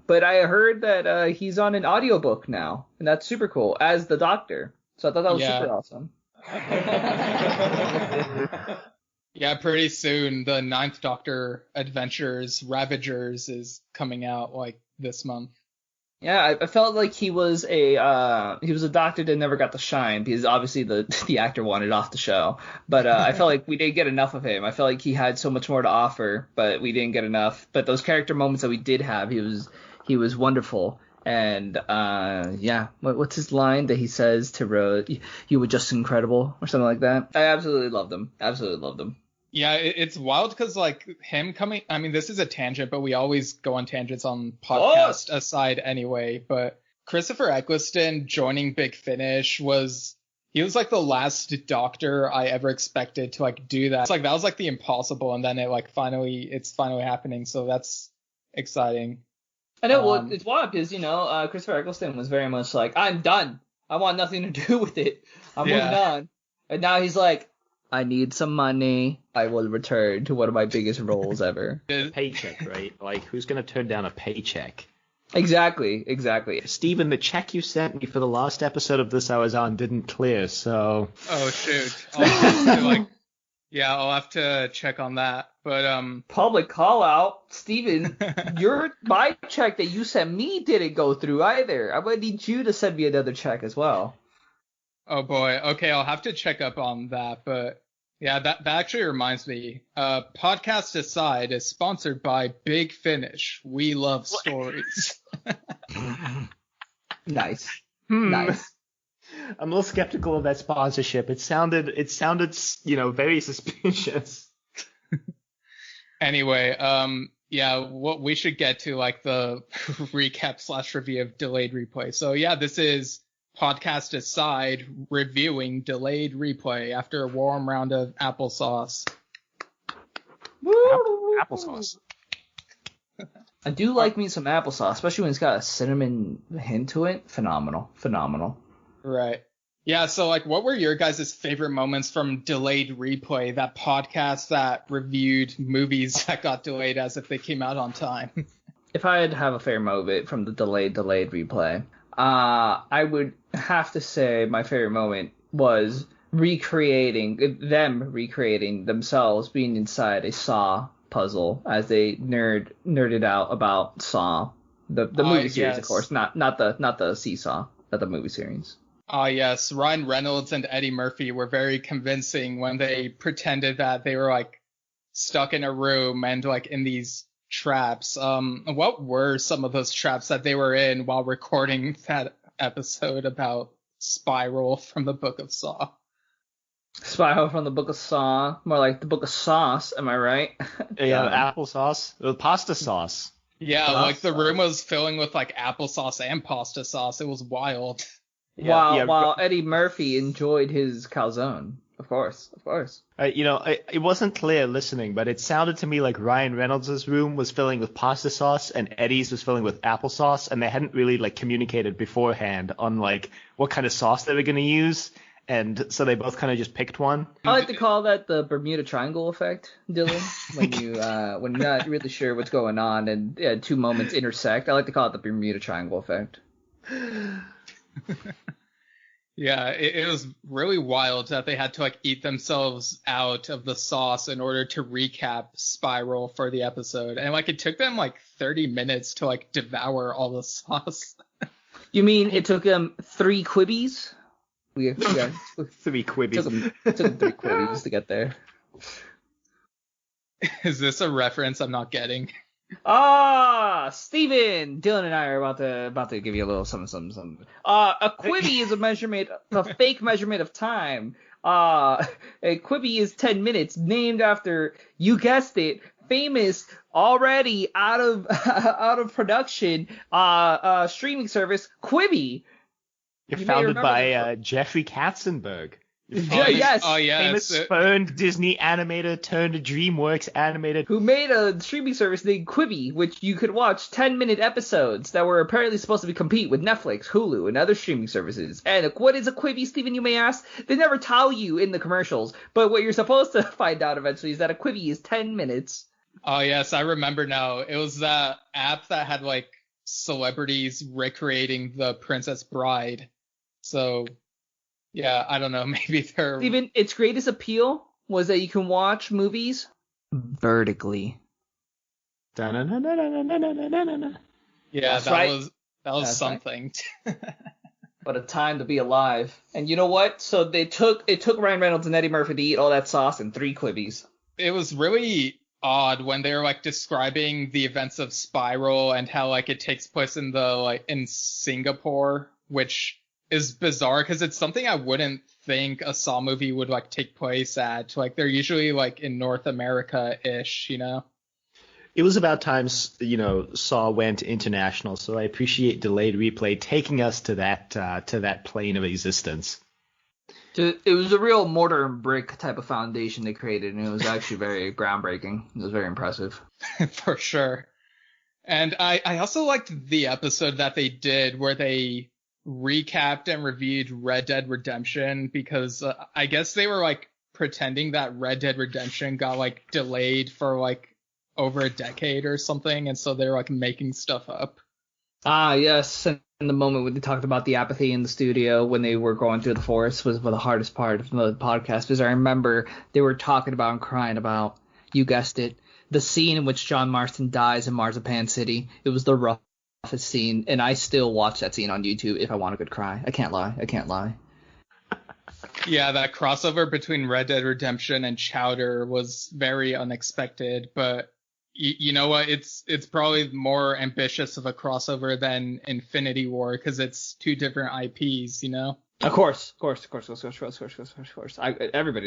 But I heard that he's on an audiobook now, and that's super cool, as the Doctor. So I thought that was super awesome. Yeah, pretty soon the Ninth Doctor Adventures Ravagers is coming out like this month. Yeah, I felt like he was a doctor that never got to shine because obviously the actor wanted off the show. But I felt like we didn't get enough of him. I felt like he had so much more to offer, but we didn't get enough. But those character moments that we did have, he was wonderful. And what's his line that he says to Rose? You were just incredible, or something like that. I absolutely loved him. Absolutely loved him. Yeah, it's wild because like him coming. I mean, this is a tangent, but we always go on tangents on podcast aside anyway. But Christopher Eccleston joining Big Finish he was like the last Doctor I ever expected to like do that. It's like that was like the impossible, and then it's finally happening. So that's exciting. I know. Well, it's wild because Christopher Eccleston was very much like, I'm done. I want nothing to do with it. I'm moving on. And now he's like, I need some money. I will return to one of my biggest roles ever. Paycheck, right? Like, who's going to turn down a paycheck? Exactly. Steven, the check you sent me for the last episode of This I Was On didn't clear, so... Oh, shoot. I'll have to check on that. But public call out, Steven, my check that you sent me didn't go through either. I'm gonna need you to send me another check as well. Oh boy. Okay, I'll have to check up on that. But yeah, that actually reminds me. Podcast Aside is sponsored by Big Finish. We love stories. Nice. Nice. I'm a little skeptical of that sponsorship. It sounded, very suspicious. Anyway, what we should get to like the recap / review of Delayed Replay. So yeah, this is Podcast Aside reviewing Delayed Replay after a warm round of applesauce. Applesauce. I do like me some applesauce, especially when it's got a cinnamon hint to it. Phenomenal. Right. Yeah, so like what were your guys' favorite moments from Delayed Replay, that podcast that reviewed movies that got delayed as if they came out on time? If I had to have a favorite moment from the delayed replay, I would have to say my favorite moment was recreating themselves being inside a Saw puzzle as they nerded out about Saw, the movie series, of course, not the Seesaw, but the movie series. Yes, Ryan Reynolds and Eddie Murphy were very convincing when they pretended that they were like stuck in a room and like in these traps. What were some of those traps that they were in while recording that episode about Spiral from the Book of Saw? Spiral from the Book of Saw, more like the Book of Sauce, am I right? Yeah, applesauce, pasta sauce. Yeah, like the room was filling with like applesauce and pasta sauce. It was wild. While Eddie Murphy enjoyed his calzone, of course. It wasn't clear listening, but it sounded to me like Ryan Reynolds' room was filling with pasta sauce and Eddie's was filling with applesauce, and they hadn't really like communicated beforehand on like what kind of sauce they were going to use, and so they both kind of just picked one. I like to call that the Bermuda Triangle effect, Dylan. when you're not really sure what's going on and two moments intersect. I like to call it the Bermuda Triangle effect. Yeah, it was really wild that they had to like eat themselves out of the sauce in order to recap Spiral for the episode. And like it took them like 30 minutes to like devour all the sauce. You mean it took them 3 Quibis? Yeah. 3 Quibis. It took them 3 Quibis to get there. Is this a reference I'm not getting? Steven, Dylan and I are about to give you a little something. A Quibi is a fake measurement of time. A Quibi is 10 minutes, named after, you guessed it, famous, already out of production, streaming service Quibi. You're founded by Jeffrey Katzenberg. Yes. Oh yeah. Famous spurned Disney animator turned DreamWorks animator. Who made a streaming service named Quibi, which you could watch 10-minute episodes that were apparently supposed to compete with Netflix, Hulu, and other streaming services. And what is a Quibi, Stephen, you may ask? They never tell you in the commercials, but what you're supposed to find out eventually is that a Quibi is 10 minutes. Oh yes, I remember now. It was that app that had like celebrities recreating the Princess Bride. So yeah, I don't know. Maybe they're Stephen, its greatest appeal was that you can watch movies vertically. Yeah, That's that right. was That's something. What a time to be alive. And you know what? So it took Ryan Reynolds and Eddie Murphy to eat all that sauce in 3 Quibis. It was really odd when they were like describing the events of Spiral and how like it takes place in Singapore, which is bizarre because it's something I wouldn't think a Saw movie would like take place at. Like they're usually like in North America-ish, you know? It was about time, Saw went international, so I appreciate Delayed Replay taking us to that plane of existence. It was a real mortar and brick type of foundation they created, and it was actually very groundbreaking. It was very impressive. For sure. And I also liked the episode that they did where they recapped and reviewed Red Dead Redemption because I guess they were like pretending that Red Dead Redemption got like delayed for like over a decade or something, and so they're like making stuff up. Ah, yes. And the moment when they talked about the apathy in the studio when they were going through the forest was the hardest part of the podcast, because I remember they were talking about and crying about, you guessed it, the scene in which John Marston dies in Marzipan City. It was the roughest scene, and I still watch that scene on YouTube if I want a good cry. I can't lie. Yeah, that crossover between Red Dead Redemption and Chowder was very unexpected, but you know what? It's probably more ambitious of a crossover than Infinity War because it's 2 different IPs, you know? Of course. Everybody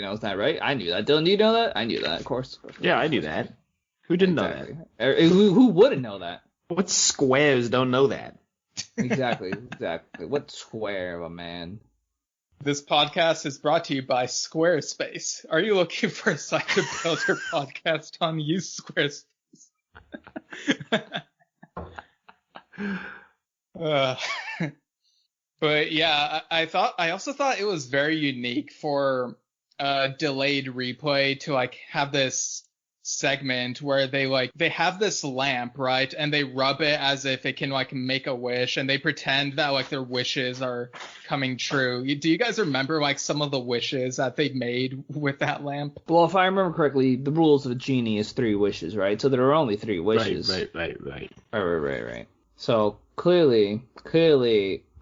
knows that, right? I knew that. Dylan, do you know that? I knew that, of course. Yeah, I knew that. Who didn't know that? Who wouldn't know that? What squares don't know that? Exactly. What square of a man? This podcast is brought to you by Squarespace. Are you looking for a site to build your podcast on? Use Squarespace. But yeah, I also thought it was very unique for Delayed Replay to like have this segment where they have this lamp, right, and they rub it as if it can like make a wish, and they pretend that like their wishes are coming true. Do you guys remember like some of the wishes that they made with that lamp? Well, if I remember correctly, the rules of a genie is 3 wishes, right? So there are only 3 wishes. Right. So clearly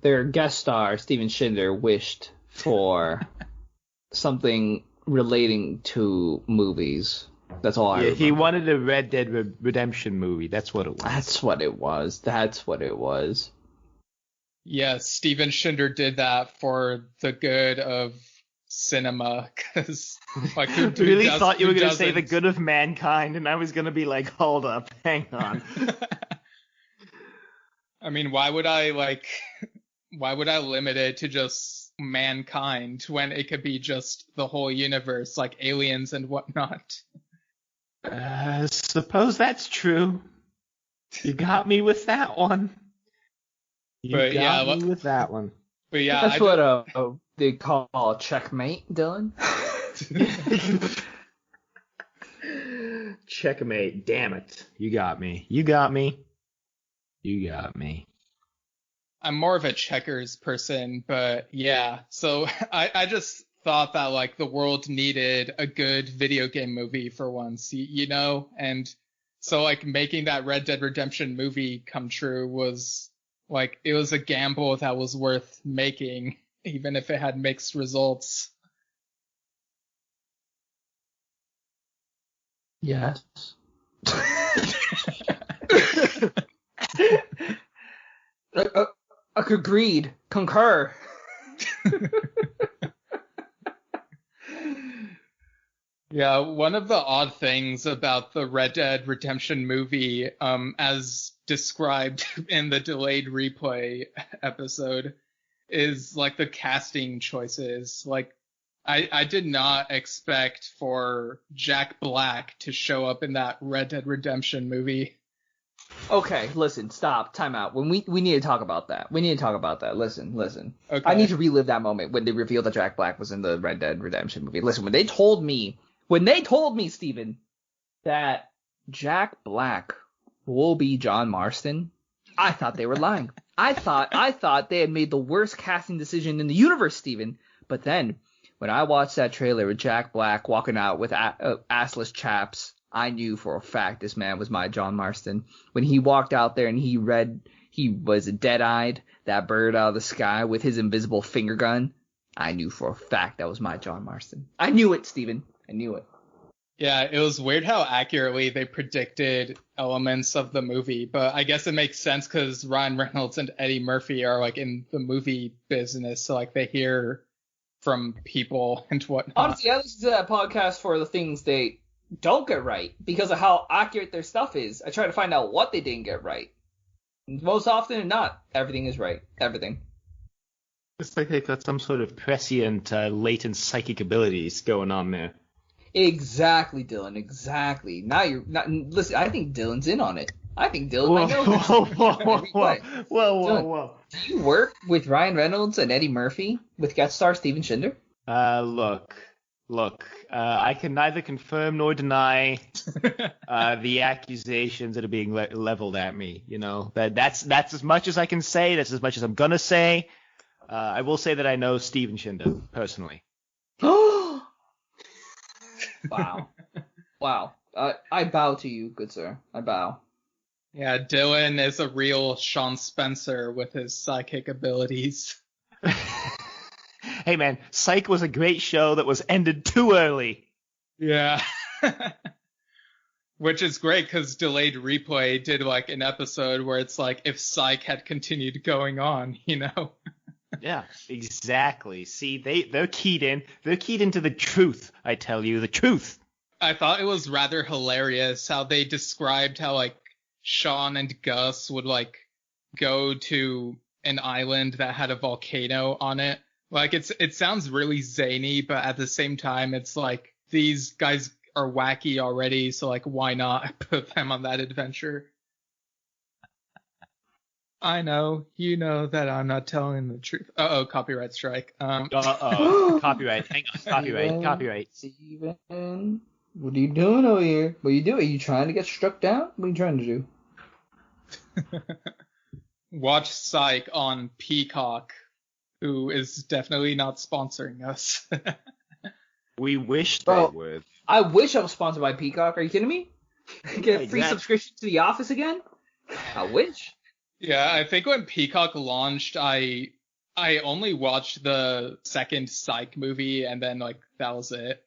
their guest star Steven Schindler wished for something relating to movies. That's all I remember. He wanted a Red Dead Redemption movie. That's what it was. That's what it was. Yeah, Steven Schindler did that for the good of cinema, because like I really thought you were going to say the good of mankind, and I was going to be like, hold up, hang on. I mean, why would I limit it to just mankind when it could be just the whole universe, like aliens and whatnot? Suppose that's true. You got me with that one. But That's what they call checkmate, Dylan. Checkmate. Damn it. You got me. I'm more of a checkers person, but yeah. So I just thought that like the world needed a good video game movie for once, you know? And so like making that Red Dead Redemption movie come true was like, it was a gamble that was worth making, even if it had mixed results. Yes. Agreed. Concur. Yeah, one of the odd things about the Red Dead Redemption movie, as described in the Delayed Replay episode, is like the casting choices. Like, I did not expect for Jack Black to show up in that Red Dead Redemption movie. Okay, listen, stop, time out. When we need to talk about that. We need to talk about that. Listen. Okay. I need to relive that moment when they revealed that Jack Black was in the Red Dead Redemption movie. Listen, when they told me, Steven, that Jack Black will be John Marston, I thought they were lying. I thought they had made the worst casting decision in the universe, Steven. But then, when I watched that trailer with Jack Black walking out with assless chaps, I knew for a fact this man was my John Marston. When he walked out there and he was dead-eyed, that bird out of the sky with his invisible finger gun, I knew for a fact that was my John Marston. I knew it, Steven. I knew it. Yeah, it was weird how accurately they predicted elements of the movie, but I guess it makes sense because Ryan Reynolds and Eddie Murphy are like in the movie business, so like they hear from people and whatnot. Honestly, I listen to that podcast for the things they don't get right because of how accurate their stuff is. I try to find out what they didn't get right. Most often than not, everything is right. Everything. It's like they've got some sort of prescient, latent psychic abilities going on there. Exactly, Dylan. Exactly. Now you're not. Listen, I think Dylan's in on it. I think Dylan might know this. Whoa. Do you work with Ryan Reynolds and Eddie Murphy with guest star Steven Shinder? Look. I can neither confirm nor deny the accusations that are being leveled at me. You know, that's as much as I can say. That's as much as I'm gonna say. I will say that I know Steven Shinder personally. Wow. I bow to you, good sir. I bow. Yeah, Dylan is a real Sean Spencer with his psychic abilities. Hey man, Psych was a great show that was ended too early. Yeah. Which is great because Delayed Replay did like an episode where it's like if Psych had continued going on, you know? Yeah, exactly. See, they're keyed in. They're keyed into the truth, I tell you, the truth. I thought it was rather hilarious how they described how like Sean and Gus would like go to an island that had a volcano on it. Like it sounds really zany, but at the same time it's like these guys are wacky already, so like why not put them on that adventure? I know, you know that I'm not telling the truth. Uh-oh, copyright strike. Copyright. Hang on, copyright. Steven, what are you doing over here? What are you doing? Are you trying to get struck down? What are you trying to do? Watch Psych on Peacock, who is definitely not sponsoring us. We wish they would. I wish I was sponsored by Peacock. Are you kidding me? Get a free subscription to The Office again? I wish. Yeah, I think when Peacock launched, I only watched the second Psych movie, and then like that was it.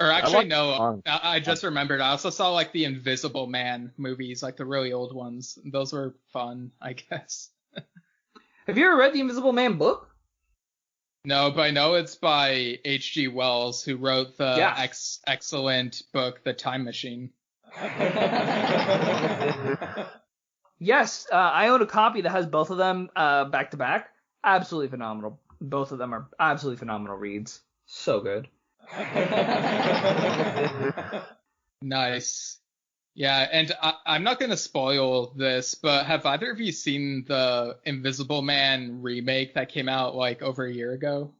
Or actually, no, I just remembered. I also saw like the Invisible Man movies, like the really old ones. Those were fun, I guess. Have you ever read the Invisible Man book? No, but I know it's by H.G. Wells, who wrote the excellent book, The Time Machine. Yes, I own a copy that has both of them back to back. Absolutely phenomenal. Both of them are absolutely phenomenal reads. So good. Nice. Yeah, and I'm not going to spoil this, but have either of you seen the Invisible Man remake that came out like over a year ago?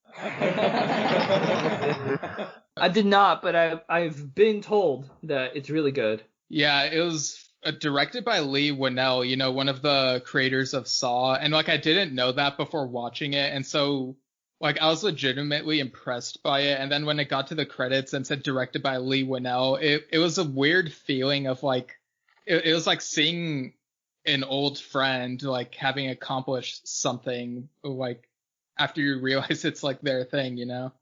I did not, but I've been told that it's really good. Yeah, it was directed by Leigh Whannel, you know, one of the creators of Saw, and like I didn't know that before watching it, and so like I was legitimately impressed by it, and then when it got to the credits and said directed by Leigh Whannel, it was a weird feeling of like it was like seeing an old friend like having accomplished something like after you realize it's like their thing, you know.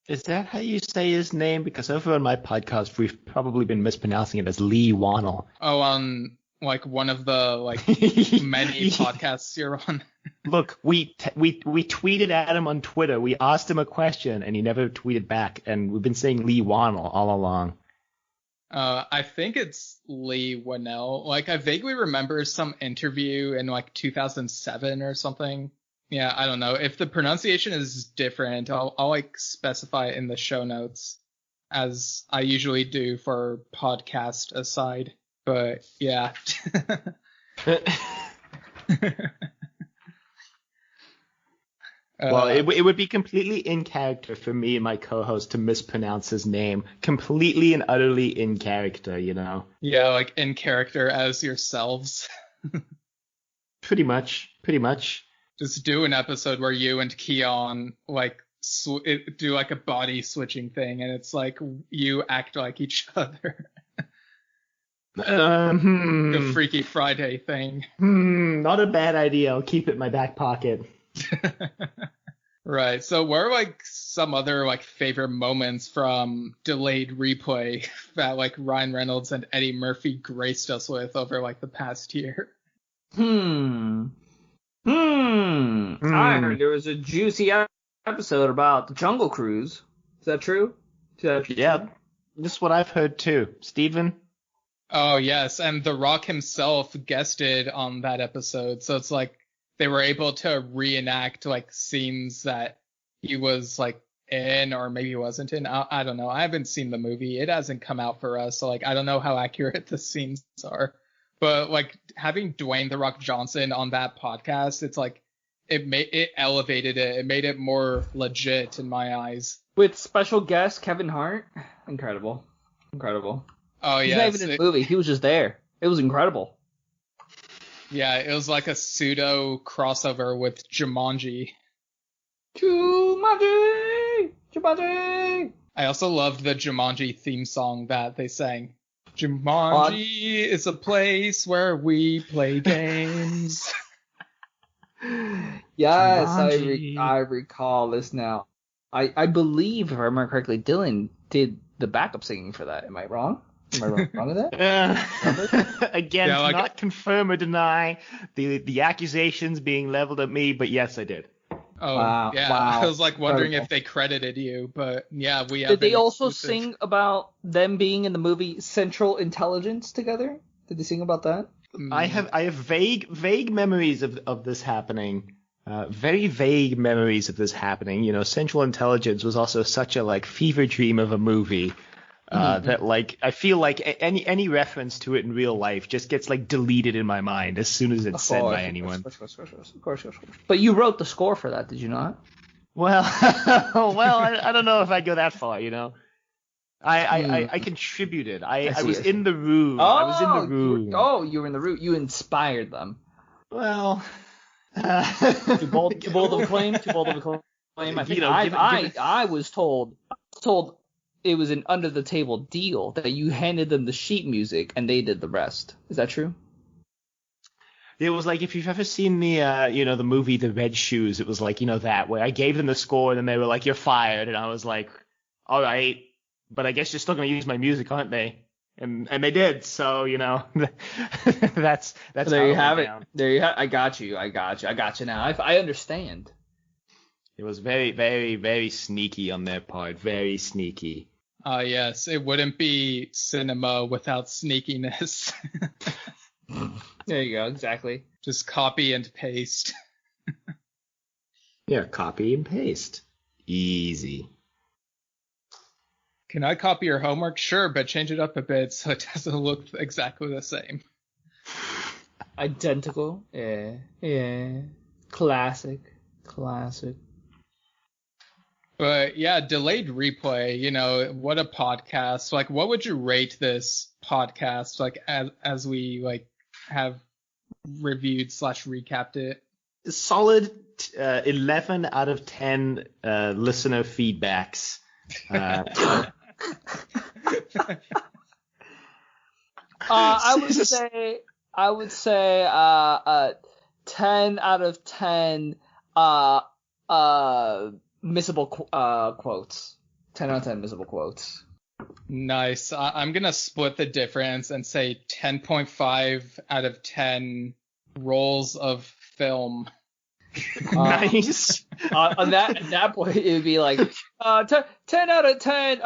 Is that how you say his name? Because over on my podcast, we've probably been mispronouncing it as Leigh Whannel. Oh, on like one of the like many podcasts you're on. Look, we tweeted at him on Twitter. We asked him a question, and he never tweeted back. And we've been saying Leigh Whannel all along. I think it's Leigh Whannel. Like I vaguely remember some interview in like 2007 or something Yeah, I don't know. If the pronunciation is different, I'll like specify it in the show notes, as I usually do for podcast aside. But yeah. Well, it would be completely in character for me and my co-host to mispronounce his name. Completely and utterly in character, you know? Yeah, like in character as yourselves. Pretty much. Just do an episode where you and Keon like do like a body switching thing, and it's like you act like each other. The Freaky Friday thing. Not a bad idea. I'll keep it in my back pocket. Right. So what are like some other like favorite moments from Delayed Replay that like Ryan Reynolds and Eddie Murphy graced us with over like the past year? I heard there was a juicy episode about the Jungle Cruise. Is that true? Yeah, this is what I've heard too. Steven? Oh, yes. And The Rock himself guested on that episode. So it's like they were able to reenact like scenes that he was like in, or maybe he wasn't in. I don't know. I haven't seen the movie. It hasn't come out for us. So like I don't know how accurate the scenes are. But like having Dwayne The Rock Johnson on that podcast, it's like it elevated it. It made it more legit in my eyes. With special guest Kevin Hart. Incredible. Oh, He's yeah. not even in the movie. He was just there. It was incredible. Yeah, it was like a pseudo crossover with Jumanji. Jumanji! I also loved the Jumanji theme song that they sang. Jumanji is a place where we play games. Yes, I recall this now. I believe, if I remember correctly, Dylan did the backup singing for that. Am I wrong? Am I wrong with that? Again, Yeah, like, cannot confirm or deny the accusations being leveled at me, but yes, I did. Oh, Wow, yeah. wow. I was like wondering Incredible. if they credited you, but yeah, we have. Did they an also exclusive- sing about them being in the movie Central Intelligence together? Did they sing about that? I have vague memories of this happening. Very vague memories of this happening. You know, Central Intelligence was also such a like fever dream of a movie that like I feel like any reference to it in real life just gets like deleted in my mind as soon as it's said by anyone. Of course. But you wrote the score for that, did you not? Well, I don't know if I go that far. You know, I contributed. I was in the room. I was in the room. You were in the room. You inspired them. Well. Too bold of a claim. I think I was told it was an under the table deal that you handed them the sheet music and they did the rest. Is that true? It was like if you've ever seen the the movie The Red Shoes, it was like that where I gave them the score and then they were like, "You're fired," and I was like, "All right, but I guess you're still gonna use my music, aren't they?" And they did, so that's there you have it. There you have. I got you now. I understand. It was very, very, very sneaky on their part. Very sneaky. Yes, it wouldn't be cinema without sneakiness. There you go. Exactly. Just copy and paste. Yeah, copy and paste. Easy. Can I copy your homework? Sure, but change it up a bit so it doesn't look exactly the same. Identical. Yeah. Classic. But yeah, Delayed Replay, what a podcast. Like, what would you rate this podcast, like, as we, like, have reviewed / recapped it? Solid 11 out of 10 listener feedbacks. I would say 10 out of 10 missable quotes. 10 out of 10 missable quotes. Nice. I'm gonna split the difference and say 10.5 out of 10 rolls of film. Nice. On that point, it would be like 10 out of 10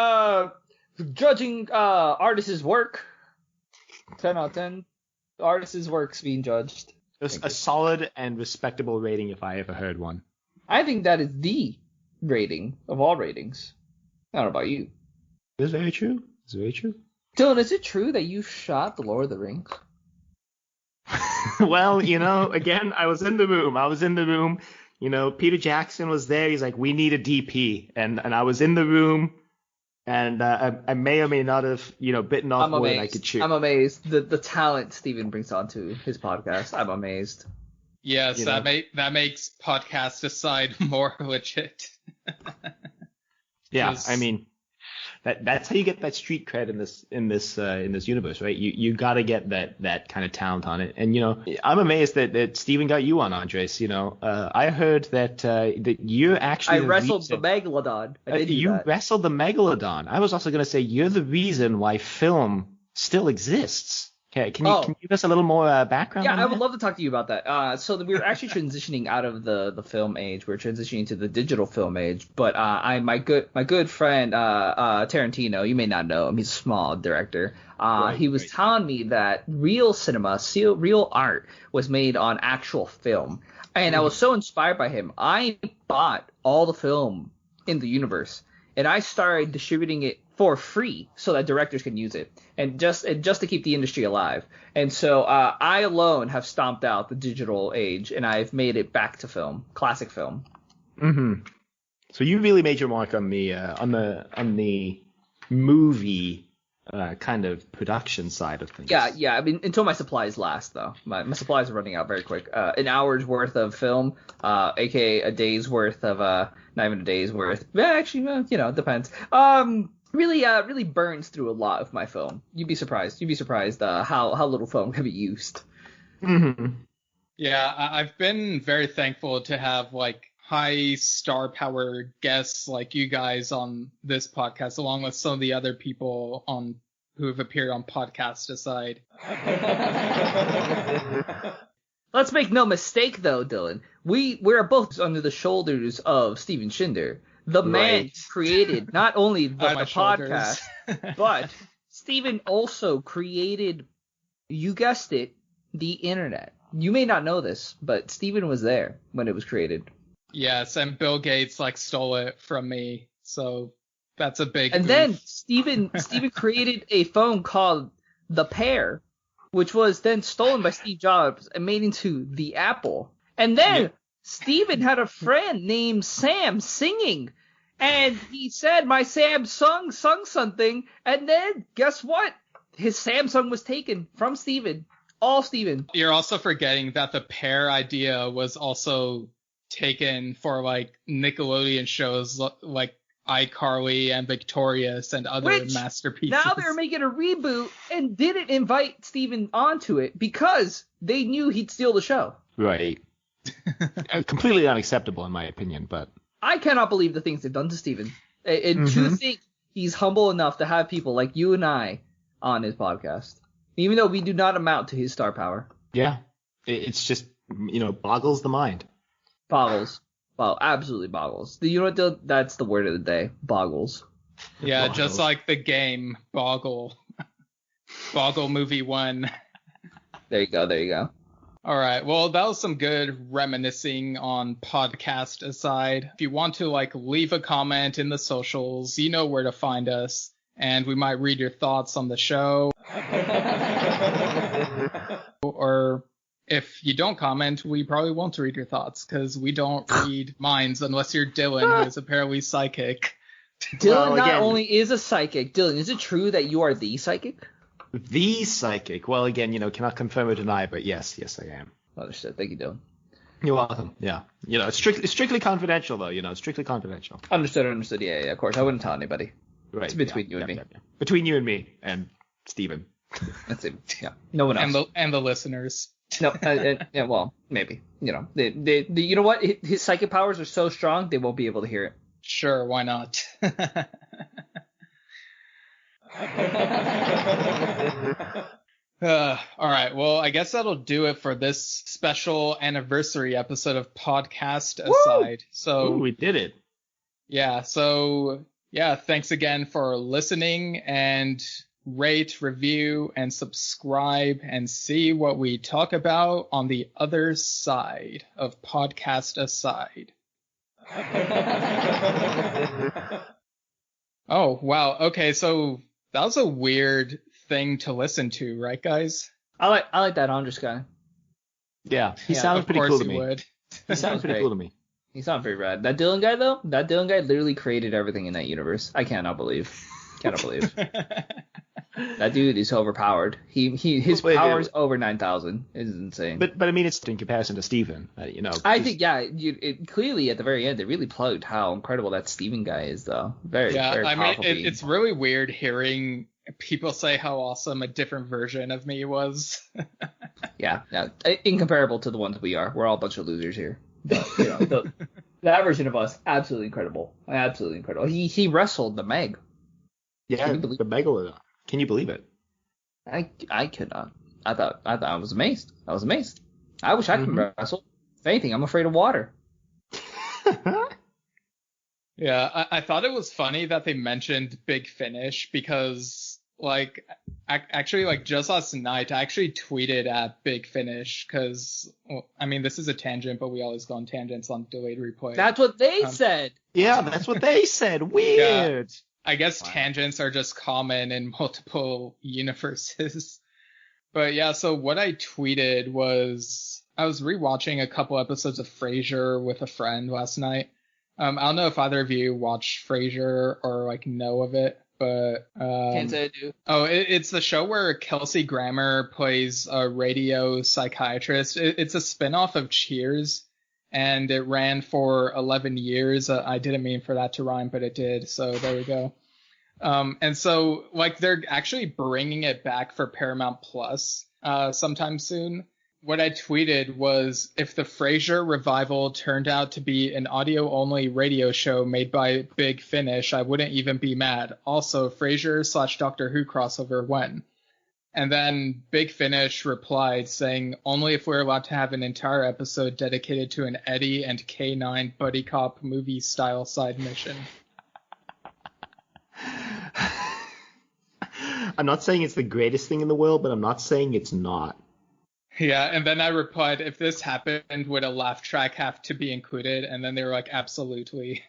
judging artists' work. 10 out of 10 artists' works being judged. A solid and respectable rating if I ever heard one. I think that is the rating of all ratings. I don't know about you. It's very true. It's very true. Dylan, is it true that you shot The Lord of the Rings? Well, again, I was in the room. Peter Jackson was there. He's like, we need a DP. And I was in the room, and I may or may not have, bitten off more than I could chew. I'm amazed. The talent Steven brings onto his podcast. I'm amazed. Yes, that makes podcast aside more legit. Yeah, I mean, that's how you get that street cred in this universe, right? You got to get that kind of talent on it. And I'm amazed that Steven got you on, Andres. I heard that you're actually I wrestled the megalodon. You wrestled the megalodon. I was also going to say you're the reason why film still exists. Okay, can you give us a little more background? Yeah, on I that? would love to talk to you about that. So we're actually transitioning out of the film age. We're transitioning to the digital film age. But my good friend Tarantino, you may not know him. He's a small director. He was telling me that real cinema, real art, was made on actual film, and I was so inspired by him. I bought all the film in the universe, and I started distributing it for free so that directors can use it, and just to keep the industry alive. And so I alone have stomped out the digital age, and I've made it back to film, classic film. Mm-hmm. So you really made your mark on the movie kind of production side of things. Yeah. I mean, until my supplies last, though. My supplies are running out very quick. An hour's worth of film, aka a day's worth of not even a day's worth. Actually, it depends. Really burns through a lot of my film. You'd be surprised how little film can be used. Mm-hmm. Yeah, I've been very thankful to have high star power guests like you guys on this podcast, along with some of the other people who have appeared on Podcast Aside. Let's make no mistake, though, Dylan. We're both under the shoulders of Steven Shinder, the man who created not only the podcast, but Steven also created, you guessed it, the internet. You may not know this, but Steven was there when it was created. Yes, and Bill Gates stole it from me, so that's a big. And oof. then Steven created a phone called the Pear, which was then stolen by Steve Jobs and made into the Apple. And then Steven had a friend named Sam singing, and he said my Samsung sung something, and then guess what? His Samsung was taken from Steven. All Steven. You're also forgetting that the Pear idea was also taken for Nickelodeon shows like iCarly and Victorious and other masterpieces. Now they're making a reboot and didn't invite Steven onto it because they knew he'd steal the show. Right. Completely unacceptable in my opinion, but I cannot believe the things they've done to Steven. And to think he's humble enough to have people like you and I on his podcast, even though we do not amount to his star power. Yeah. It's just, boggles the mind. Boggles. Well, absolutely boggles. You know what? That's the word of the day. Boggles. Yeah, Boggles. Just like the game Boggle. Boggle Movie 1. There you go. All right. Well, that was some good reminiscing on Podcast Aside. If you want to leave a comment in the socials, you know where to find us, and we might read your thoughts on the show. Or if you don't comment, we probably won't read your thoughts because we don't read minds unless you're Dylan, who is apparently psychic. Dylan not only is a psychic. Dylan, is it true that you are the psychic? The psychic. Well, again, cannot confirm or deny, but yes, I am. Understood. Thank you, Dylan. You're welcome. Yeah. It's strictly confidential, though. It's strictly confidential. Understood. Yeah, of course. I wouldn't tell anybody. Right. It's between you and me. Yeah. Between you and me and Steven. That's it. Yeah. No one else. And the listeners. No. Yeah. Well, maybe. They you know what? His psychic powers are so strong they won't be able to hear it. Sure. Why not? All right. Well, I guess that'll do it for this special anniversary episode of Podcast Aside. So we did it. Yeah. So yeah, thanks again for listening, and rate, review, and subscribe and see what we talk about on the other side of Podcast Aside. Oh, wow. Okay, so that was a weird thing to listen to, right, guys? I like that Andres guy. Yeah, he Yeah, sounds of pretty course cool to he me. would. He sounds pretty Great. cool to me. He sounds pretty rad. That Dylan guy though, that Dylan guy literally created everything in that universe. I cannot believe. That dude is overpowered. His Wait, power is over 9,000. It's insane. But I mean, it's in comparison to Steven, I think it clearly at the very end they really plugged how incredible that Steven guy is though. Very Yeah, I mean, powerful being. it's really weird hearing people say how awesome a different version of me was. Yeah, incomparable to the ones we are. We're all a bunch of losers here. But, that version of us, absolutely incredible. Absolutely incredible. He wrestled the Meg. Yeah, Can you believe the Megalodon. Can you believe it? I could not. I was amazed. I wish I could wrestle. If anything, I'm afraid of water. Yeah, I thought it was funny that they mentioned Big Finish because, like, actually, like, just last night, I actually tweeted at Big Finish because, well, I mean, this is a tangent, but we always go on tangents on Delayed Replay. That's what they said. Yeah, that's what they said. Weird. I guess tangents are just common in multiple universes. But yeah, so what I tweeted was I was rewatching a couple episodes of Frasier with a friend last night. I don't know if either of you watched Frasier or like know of it, but Can't say I do. Oh, it's the show where Kelsey Grammer plays a radio psychiatrist. It's a spinoff of Cheers, and it ran for 11 years. I didn't mean for that to rhyme, but it did, so there we go. And so, like, they're actually bringing it back for Paramount Plus sometime soon. What I tweeted was, if the Frasier revival turned out to be an audio-only radio show made by Big Finish, I wouldn't even be mad. Also, Frasier/Doctor Who crossover when? And then Big Finish replied saying, only if we're allowed to have an entire episode dedicated to an Eddie and K9 buddy cop movie style side mission. I'm not saying it's the greatest thing in the world, but I'm not saying it's not. Yeah, and then I replied, if this happened, would a laugh track have to be included? And then they were like, absolutely.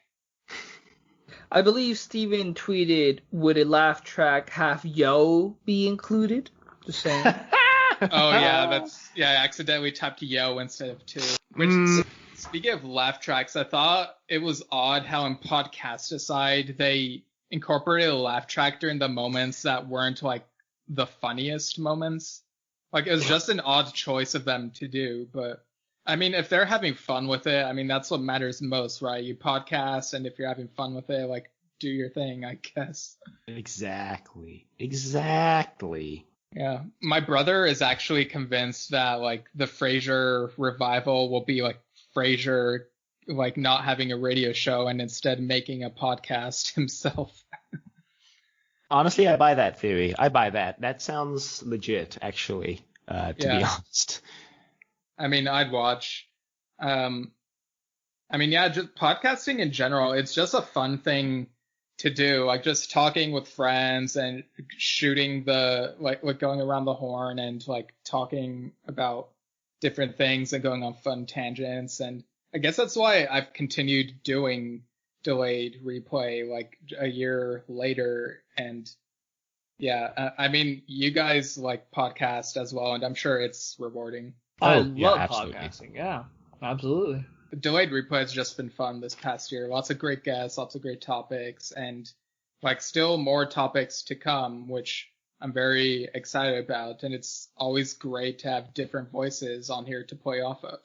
I believe Steven tweeted, would a laugh track have yo be included? Just saying. Oh, yeah, I accidentally typed yo instead of two. Which, speaking of laugh tracks, I thought it was odd how in Podcast Aside, they incorporated a laugh track during the moments that weren't, like, the funniest moments. Like, it was just an odd choice of them to do, but, I mean, if they're having fun with it, I mean, that's what matters most, right? You podcast, and if you're having fun with it, like, do your thing, I guess. Exactly. Yeah. My brother is actually convinced that, like, the Frasier revival will be, like, Frasier, like, not having a radio show and instead making a podcast himself. Honestly, I buy that theory. I buy that. That sounds legit, actually, to be honest. I mean, I'd watch. I mean, yeah, just podcasting in general, it's just a fun thing to do. Like, just talking with friends and shooting like going around the horn and, like, talking about different things and going on fun tangents. And I guess that's why I've continued doing Delayed Replay, like, a year later. And yeah, I mean, you guys like podcast as well, and I'm sure it's rewarding. I yeah, love absolutely. podcasting. Yeah, absolutely. Delayed Replay has just been fun this past year. Lots of great guests, lots of great topics, and, like, still more topics to come, which I'm very excited about. And it's always great to have different voices on here to play off of.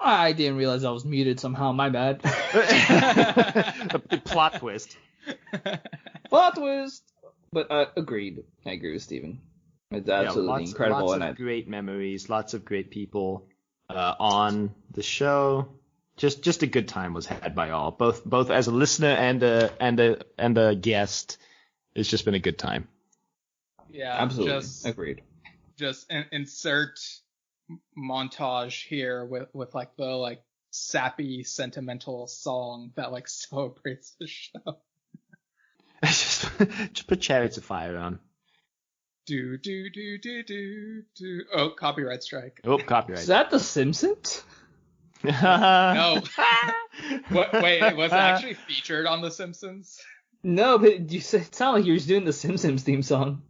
I didn't realize I was muted somehow. My bad. The plot twist. Plot twist. But agreed. I agree with Steven. It's absolutely incredible. Lots of great memories, lots of great people on the show. Just a good time was had by all, both as a listener and a guest. It's just been a good time. Yeah, absolutely agreed. Just insert montage here with like the sappy, sentimental song that like celebrates the show. Just put Chariots of Fire on. Do do do do do do. Oh, copyright strike. Oh, copyright. Is that The Simpsons? No. Wait, it was actually featured on The Simpsons? No, but it sounded like you were doing the Simpsons theme song.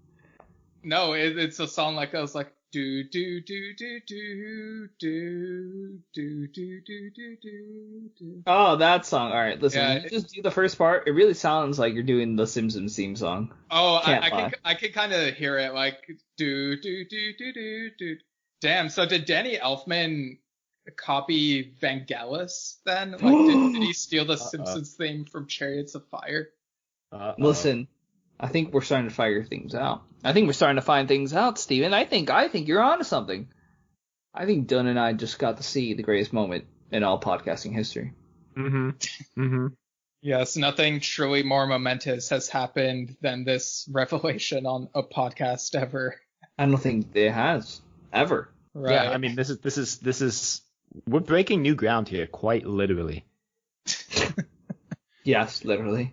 No, it's a song like goes like do do do do do do do do do do do. Oh, that song. All right, listen. Yeah, You just do the first part. It really sounds like you're doing the Simpsons theme song. Oh, Can't I lie. can kind of hear it like do do do do do do. Damn. So did Danny Elfman copy Vangelis then? Like, did he steal the Simpsons theme from Chariots of Fire? Listen, I think we're starting to figure things out. I think we're starting to find things out, Steven. I think you're onto something. I think Dunn and I just got to see the greatest moment in all podcasting history. Yes, nothing truly more momentous has happened than this revelation on a podcast ever. I don't think it has ever. Right. Yeah, I mean, this is we're breaking new ground here, quite literally. Yes, literally.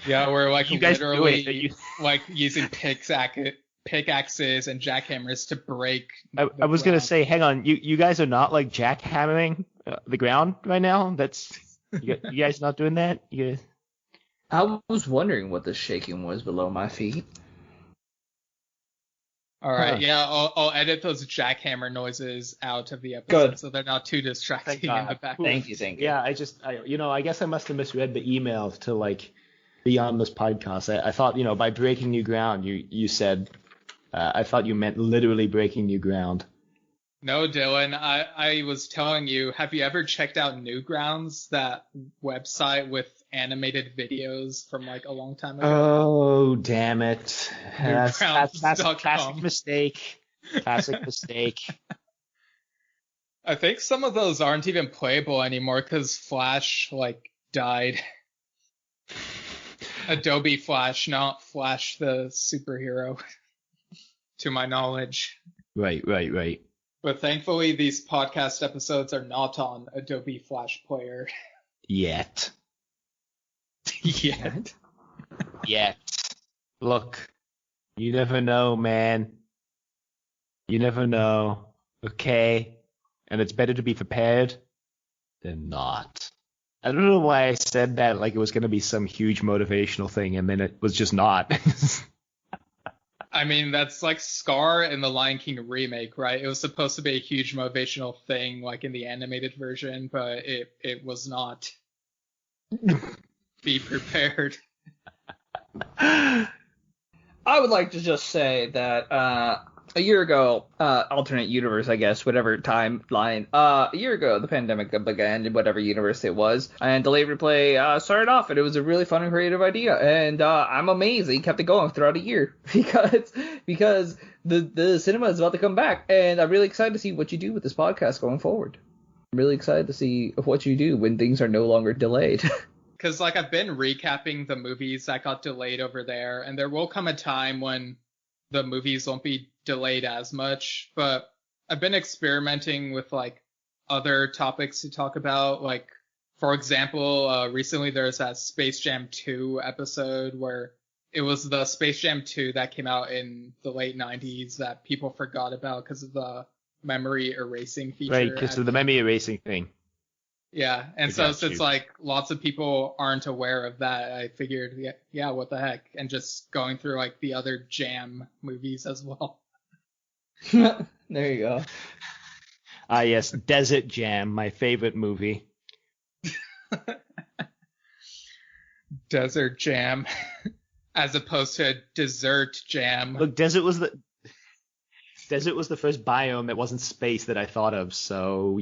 Yeah, we're like You guys do literally it. like using pickaxes and jackhammers to break. I was gonna say, hang on, you guys are not like jackhammering the ground right now. That's you guys not doing that. You guys... I was wondering what the shaking was below my feet. All right, Huh. yeah, I'll edit those jackhammer noises out of the episode Good. so they're not too distracting Thank in the God. background. Thank you. Yeah, I guess I must have misread the email to like be on this podcast. I thought, by breaking new ground, you said, I thought you meant literally breaking new ground. No, Dylan, I was telling you, have you ever checked out Newgrounds, that website with animated videos from like a long time ago? Oh, damn it. That's Newgrounds.com. classic mistake. Classic mistake. I think some of those aren't even playable anymore because Flash like died. Adobe Flash, not Flash the superhero, to my knowledge. Right. But thankfully, these podcast episodes are not on Adobe Flash Player Yet. yet. Look, you never know, man. You never know. Okay? And it's better to be prepared than not. I don't know why I said that like it was going to be some huge motivational thing, and then it was just not. I mean, that's like Scar in the Lion King remake, right? It was supposed to be a huge motivational thing, like in the animated version, but it was not. Be prepared. I would like to just say that a year ago, alternate universe, I guess, whatever timeline, a year ago, the pandemic began in whatever universe it was, and Delayed Replay started off, and it was a really fun and creative idea, and I'm amazed he kept it going throughout a year, because the cinema is about to come back, and I'm really excited to see what you do with this podcast going forward. I'm really excited to see what you do when things are no longer delayed. Because like I've been recapping the movies that got delayed over there, and there will come a time when the movies won't be delayed as much, but I've been experimenting with like other topics to talk about. Like, for example, recently there's that Space Jam 2 episode where it was the Space Jam 2 that came out in the late 90s that people forgot about because of the memory erasing feature. Right, because of the memory erasing thing. Yeah, and I so got since you. like lots of people aren't aware of that, I figured, yeah, what the heck, and just going through like the other Jam movies as well. There you go. Ah, yes, Desert Jam, my favorite movie. Desert Jam, as opposed to Dessert Jam. Look, Desert was the first biome that wasn't space that I thought of, so,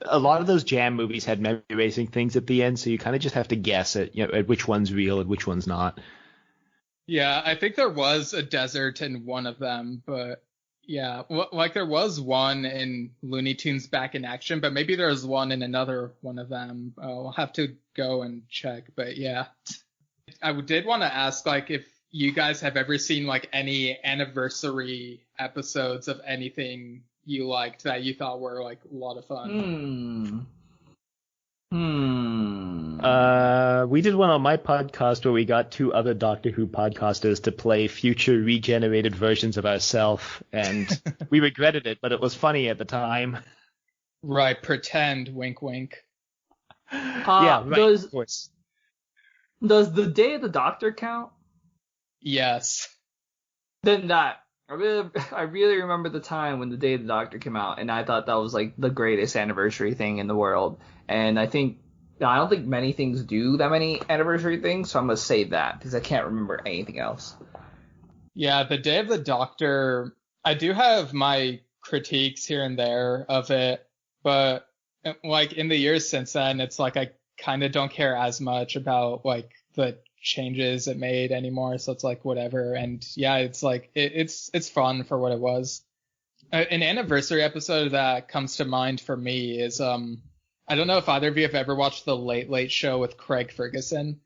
a lot of those Jam movies had memory erasing things at the end, so you kind of just have to guess at which one's real and which one's not. Yeah, I think there was a desert in one of them, but yeah, like there was one in Looney Tunes Back in Action, but maybe there's one in another one of them. I'll have to go and check, but yeah. I did want to ask, like, if you guys have ever seen like any anniversary episodes of anything you liked that you thought were like a lot of fun? We did one on my podcast where we got 2 other Doctor Who podcasters to play future regenerated versions of ourselves, and we regretted it, but it was funny at the time. Right, pretend, wink, wink. Yeah, right, of course. Does the Day of the Doctor count? Yes. Then that. I really remember the time when the Day of the Doctor came out, and I thought that was like the greatest anniversary thing in the world. And I don't think many things do that many anniversary things, so I'm gonna save that because I can't remember anything else. Yeah, the Day of the Doctor, I do have my critiques here and there of it, but like in the years since then, it's like I kind of don't care as much about like the changes it made anymore, so it's like whatever. And yeah, it's like it's fun for what it was. An anniversary episode that comes to mind for me is I don't know if either of you have ever watched The Late Late Show with Craig Ferguson,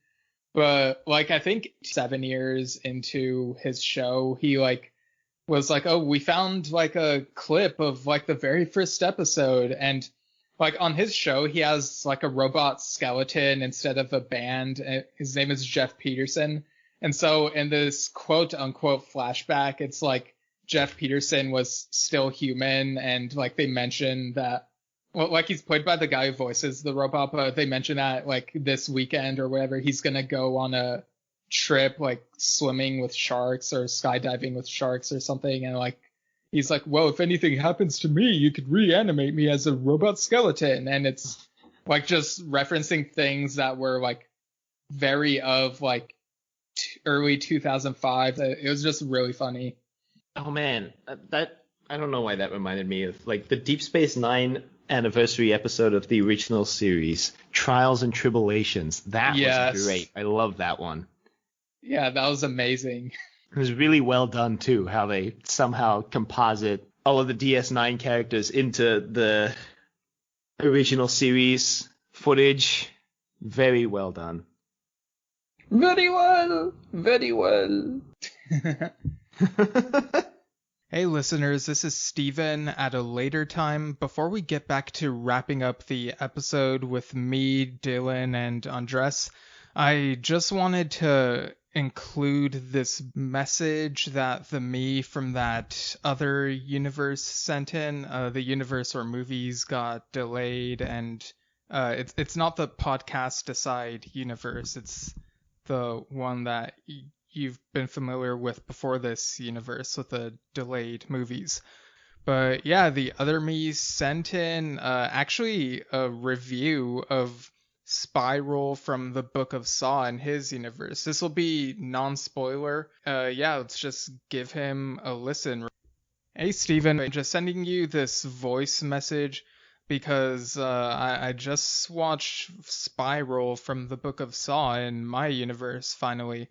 but like I think 7 years into his show, he like was like, oh, we found like a clip of like the very first episode, and like on his show, he has like a robot skeleton instead of a band. His name is Geoff Peterson. And so in this quote unquote flashback, it's like Geoff Peterson was still human. And like they mention that, well, like he's played by the guy who voices the robot, but they mention that like this weekend or whatever, he's going to go on a trip, like swimming with sharks or skydiving with sharks or something. And like, he's like, well, if anything happens to me, you could reanimate me as a robot skeleton. And it's like just referencing things that were like very of like early 2005. It was just really funny. Oh man, that I don't know why that reminded me of like the Deep Space Nine anniversary episode of the original series, Trials and Tribulations. That was great. I love that one. Yeah, that was amazing. It was really well done, too, how they somehow composite all of the DS9 characters into the original series footage. Very well done. Very well. Very well. Hey listeners, this is Steven at a later time. Before we get back to wrapping up the episode with me, Dylan, and Andres, I just wanted to include this message that the me from that other universe sent in. The universe where movies got delayed, and it's not the podcast Decide universe. It's the one that you've been familiar with before this universe with the delayed movies. But yeah, the other me sent in actually a review of Spiral from the Book of Saw in his universe. This will be non-spoiler. Yeah, let's just give him a listen. Hey Steven, I'm just sending you this voice message because I just watched Spiral from the Book of Saw in my universe finally.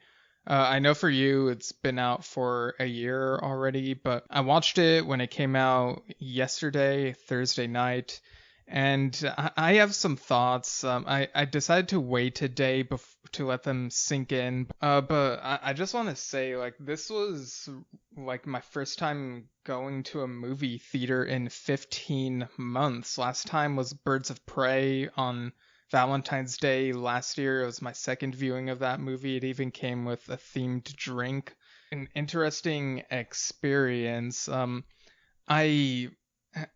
I know for you it's been out for a year already, but I watched it when it came out yesterday, Thursday night. And I have some thoughts. I decided to wait today to let them sink in. But I just want to say, like, this was like my first time going to a movie theater in 15 months. Last time was Birds of Prey on Valentine's Day last year. It was my second viewing of that movie. It even came with a themed drink. An interesting experience.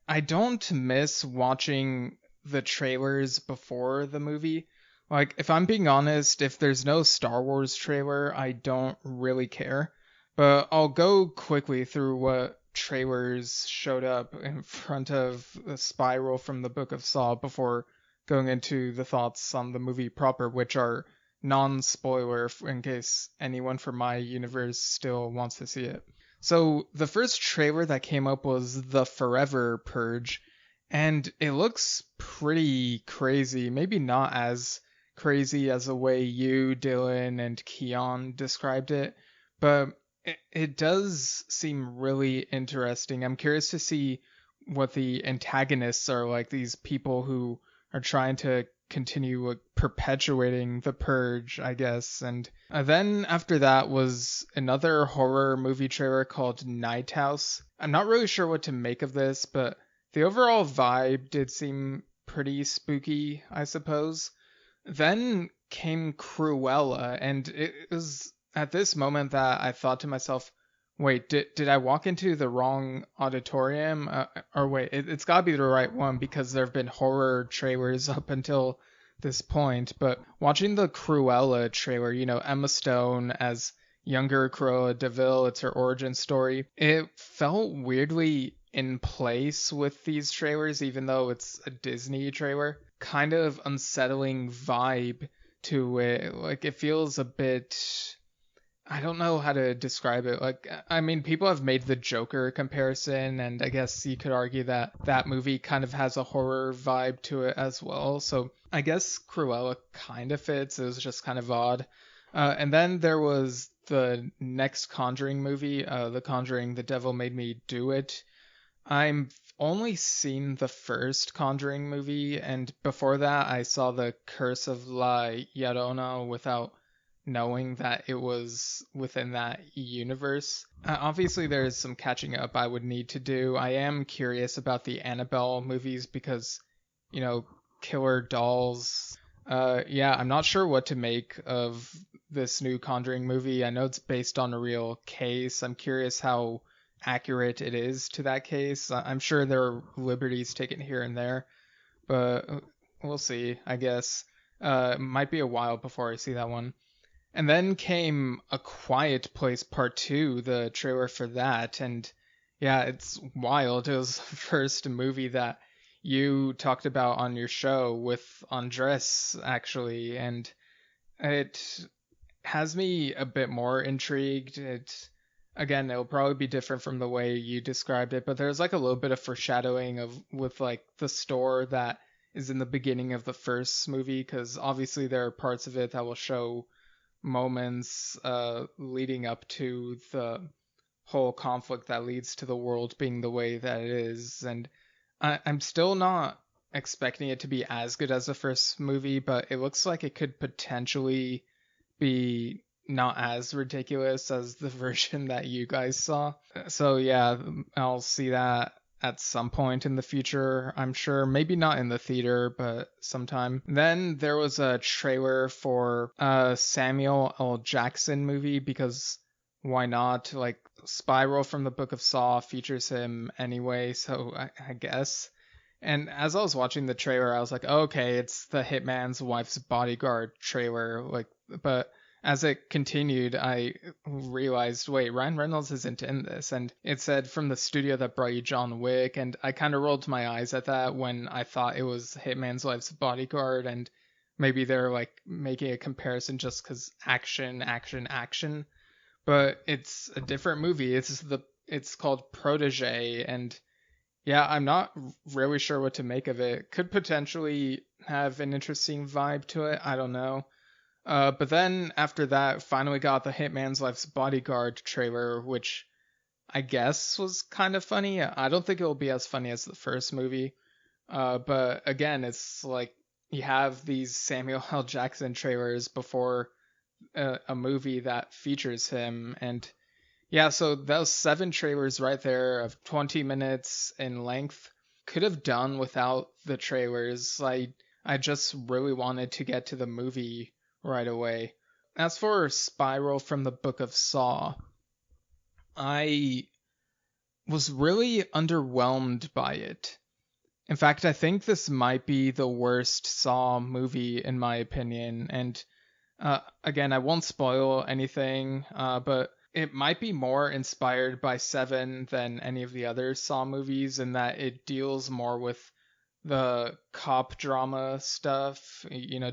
I don't miss watching the trailers before the movie. Like, if I'm being honest, if there's no Star Wars trailer, I don't really care. But I'll go quickly through what trailers showed up in front of the Spiral from the Book of Saw before going into the thoughts on the movie proper, which are non-spoiler in case anyone from my universe still wants to see it. So the first trailer that came up was The Forever Purge, and it looks pretty crazy. Maybe not as crazy as the way you, Dylan, and Keon described it, but it does seem really interesting. I'm curious to see what the antagonists are like, these people who are trying to continue perpetuating the purge, I guess. And then after that was another horror movie trailer called Night House. I'm not really sure what to make of this, but the overall vibe did seem pretty spooky, I suppose. Then came Cruella, and it was at this moment that I thought to myself, wait, did I walk into the wrong auditorium? Or wait, it's got to be the right one because there have been horror trailers up until this point. But watching the Cruella trailer, Emma Stone as younger Cruella de Vil, it's her origin story. It felt weirdly in place with these trailers, even though it's a Disney trailer. Kind of unsettling vibe to it. Like, it feels a bit... I don't know how to describe it. Like, I mean, people have made the Joker comparison, and I guess you could argue that that movie kind of has a horror vibe to it as well. So I guess Cruella kind of fits. It was just kind of odd. And then there was the next Conjuring movie, The Conjuring, The Devil Made Me Do It. I'm only seen the first Conjuring movie, and before that I saw The Curse of La Llorona without knowing that it was within that universe. Obviously there's some catching up I would need to do. I am curious about the Annabelle movies because, killer dolls. I'm not sure what to make of this new Conjuring movie. I know it's based on a real case. I'm curious how accurate it is to that case. I'm sure there are liberties taken here and there, but we'll see, I guess. It might be a while before I see that one. And then came A Quiet Place Part 2, the trailer for that, and yeah, it's wild. It was the first movie that you talked about on your show with Andres, actually, and it has me a bit more intrigued. Again, it'll probably be different from the way you described it, but there's like a little bit of foreshadowing with like the store that is in the beginning of the first movie, because obviously there are parts of it that will show moments leading up to the whole conflict that leads to the world being the way that it is. And I'm still not expecting it to be as good as the first movie, but it looks like it could potentially be not as ridiculous as the version that you guys saw. So yeah, I'll see that at some point in the future, I'm sure. Maybe not in the theater, but sometime. Then there was a trailer for a Samuel L. Jackson movie, because why not? Like, Spiral from the Book of Saw features him anyway, so I guess. And as I was watching the trailer, I was like, oh, okay, it's the Hitman's Wife's Bodyguard trailer. Like, but as it continued, I realized, wait, Ryan Reynolds isn't in this. And it said from the studio that brought you John Wick, and I kind of rolled my eyes at that when I thought it was Hitman's Wife's Bodyguard, and maybe they're like making a comparison just because action. But it's a different movie. It's called Protege, and yeah, I'm not really sure what to make of it. Could potentially have an interesting vibe to it. I don't know. But then after that, finally got the Hitman's Wife's Bodyguard trailer, which I guess was kind of funny. I don't think it will be as funny as the first movie. But again, it's like you have these Samuel L. Jackson trailers before a movie that features him. And yeah, so those 7 trailers right there of 20 minutes in length could have done without the trailers. I just really wanted to get to the movie right away. As for Spiral from the Book of Saw, I was really underwhelmed by it. In fact, I think this might be the worst Saw movie in my opinion. And again, I won't spoil anything, but it might be more inspired by Seven than any of the other Saw movies in that it deals more with the cop drama stuff,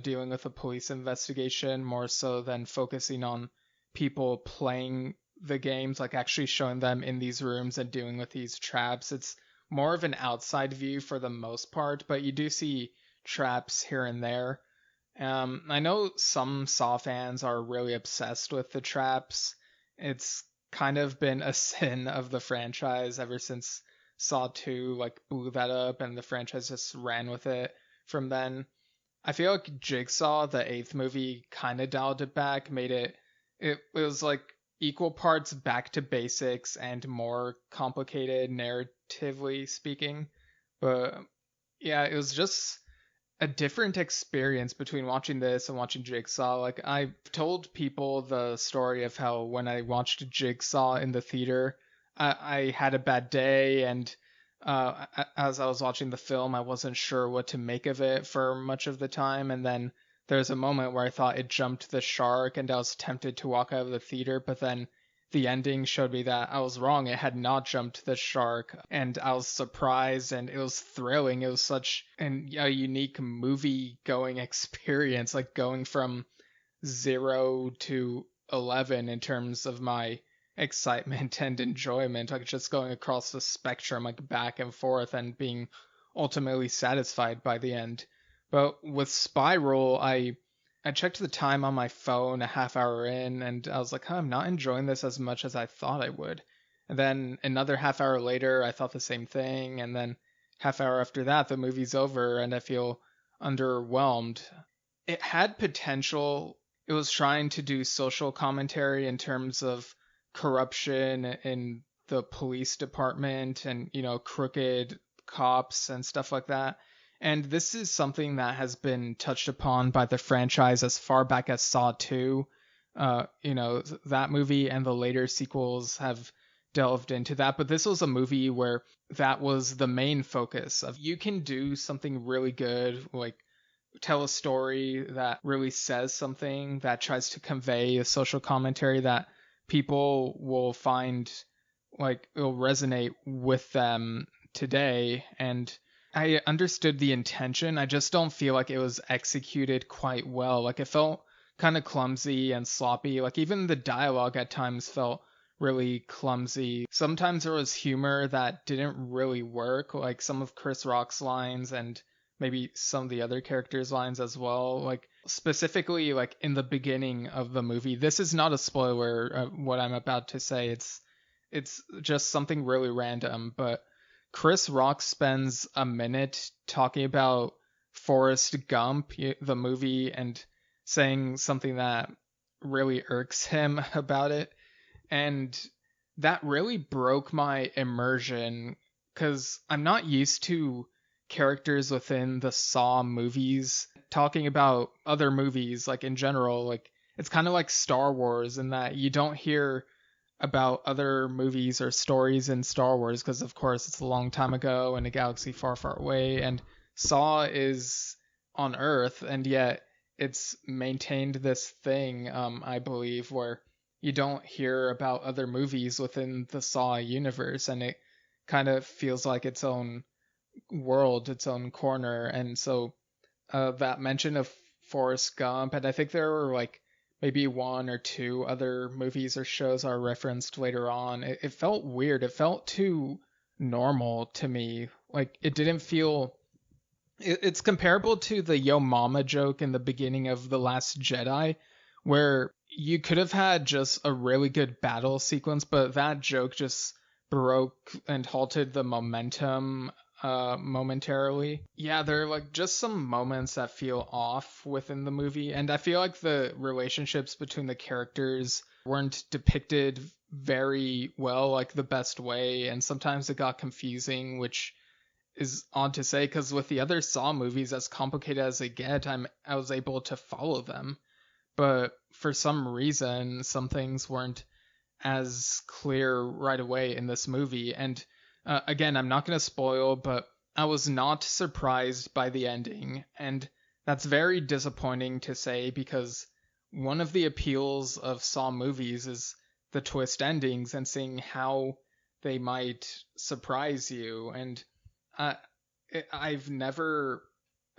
dealing with a police investigation more so than focusing on people playing the games, like actually showing them in these rooms and dealing with these traps. It's more of an outside view for the most part, but you do see traps here and there. I know some Saw fans are really obsessed with the traps. It's kind of been a sin of the franchise ever since Saw 2 blew that up, and the franchise just ran with it from then. I feel like Jigsaw, the eighth movie, kind of dialed it back, made it was like equal parts back to basics and more complicated narratively speaking. But yeah, it was just a different experience between watching this and watching Jigsaw. Like, I've told people the story of how when I watched Jigsaw in the theater, I had a bad day, and as I was watching the film, I wasn't sure what to make of it for much of the time, and then there's a moment where I thought it jumped the shark, and I was tempted to walk out of the theater, but then the ending showed me that I was wrong. It had not jumped the shark, and I was surprised, and it was thrilling. It was such a unique movie-going experience, like going from 0 to 11 in terms of my excitement and enjoyment, like just going across the spectrum, like back and forth, and being ultimately satisfied by the end. But with Spiral, I checked the time on my phone a half hour in, and I was like, I'm not enjoying this as much as I thought I would. And then another half hour later, I thought the same thing, and then half hour after that, the movie's over, and I feel underwhelmed. It had potential. It was trying to do social commentary in terms of corruption in the police department and, crooked cops and stuff like that. And this is something that has been touched upon by the franchise as far back as Saw 2. That movie and the later sequels have delved into that. But this was a movie where that was the main focus of, you can do something really good, like tell a story that really says something, that tries to convey a social commentary that people will find, like, it'll resonate with them today. And I understood the intention. I just don't feel like it was executed quite well. Like, it felt kind of clumsy and sloppy. Like, even the dialogue at times felt really clumsy. Sometimes there was humor that didn't really work, like some of Chris Rock's lines and maybe some of the other characters' lines as well. Like, specifically, like in the beginning of the movie, this is not a spoiler, what I'm about to say. It's just something really random, but Chris Rock spends a minute talking about Forrest Gump, the movie, and saying something that really irks him about it. And that really broke my immersion, because I'm not used to characters within the Saw movies talking about other movies, like in general. Like, it's kind of like Star Wars in that you don't hear about other movies or stories in Star Wars, because of course it's a long time ago in a galaxy far, far away, and Saw is on Earth, and yet it's maintained this thing, I believe, where you don't hear about other movies within the Saw universe, and it kind of feels like its own world, its own corner. And so that mention of Forrest Gump, and I think there were like maybe one or two other movies or shows are referenced later on. It felt weird. It felt too normal to me. Like, it didn't feel... It's comparable to the Yo Mama joke in the beginning of The Last Jedi, where you could have had just a really good battle sequence, but that joke just broke and halted the momentum momentarily. Yeah, there are like just some moments that feel off within the movie, and I feel like the relationships between the characters weren't depicted very well, like the best way, and sometimes it got confusing, which is odd to say, because with the other Saw movies, as complicated as they get, I was able to follow them. But for some reason, some things weren't as clear right away in this movie. And again, I'm not going to spoil, but I was not surprised by the ending. And that's very disappointing to say, because one of the appeals of Saw movies is the twist endings and seeing how they might surprise you. And I've never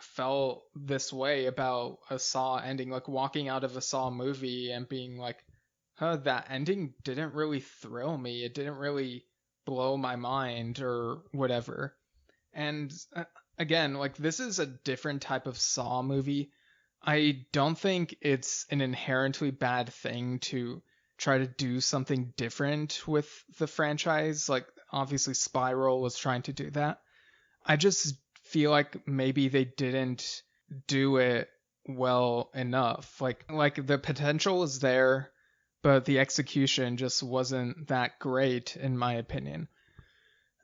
felt this way about a Saw ending, like walking out of a Saw movie and being like, that ending didn't really thrill me. It didn't really blow my mind or whatever. And again, like, this is a different type of Saw movie. I don't think it's an inherently bad thing to try to do something different with the franchise. Like, obviously Spiral was trying to do that. I just feel like maybe they didn't do it well enough. Like the potential is there, but the execution just wasn't that great in my opinion.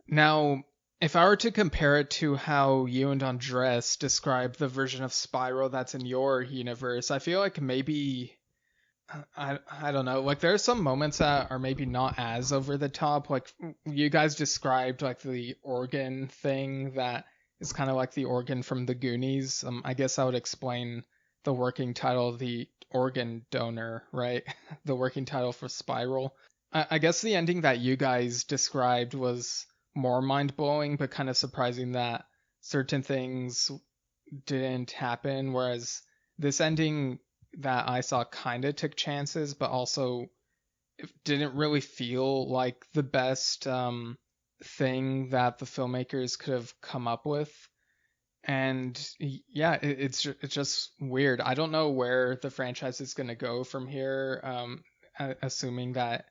Now, if I were to compare it to how you and Andres describe the version of Spiral that's in your universe, I feel like maybe I don't know, like there are some moments that are maybe not as over the top. Like you guys described like the organ thing that is kind of like the organ from the Goonies. I guess I would explain the working title, the organ donor, right? The working title for Spiral. I guess the ending that you guys described was more mind-blowing, but kind of surprising that certain things didn't happen, whereas this ending that I saw kind of took chances, but also it didn't really feel like the best thing that the filmmakers could have come up with. And yeah, it's just weird. I don't know where the franchise is going to go from here, assuming that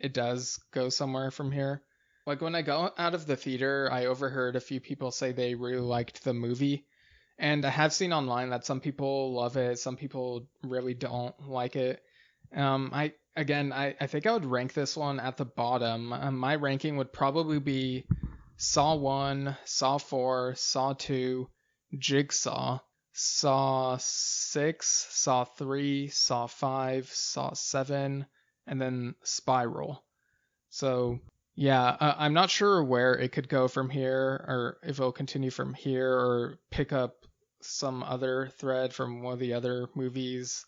it does go somewhere from here. Like when I go out of the theater, I overheard a few people say they really liked the movie. And I have seen online that some people love it, some people really don't like it. I think I would rank this one at the bottom. My ranking would probably be Saw 1, Saw 4, Saw 2, Jigsaw, Saw 6, Saw 3, Saw 5, Saw 7, and then Spiral. So yeah, I'm not sure where it could go from here, or if it'll continue from here, or pick up some other thread from one of the other movies.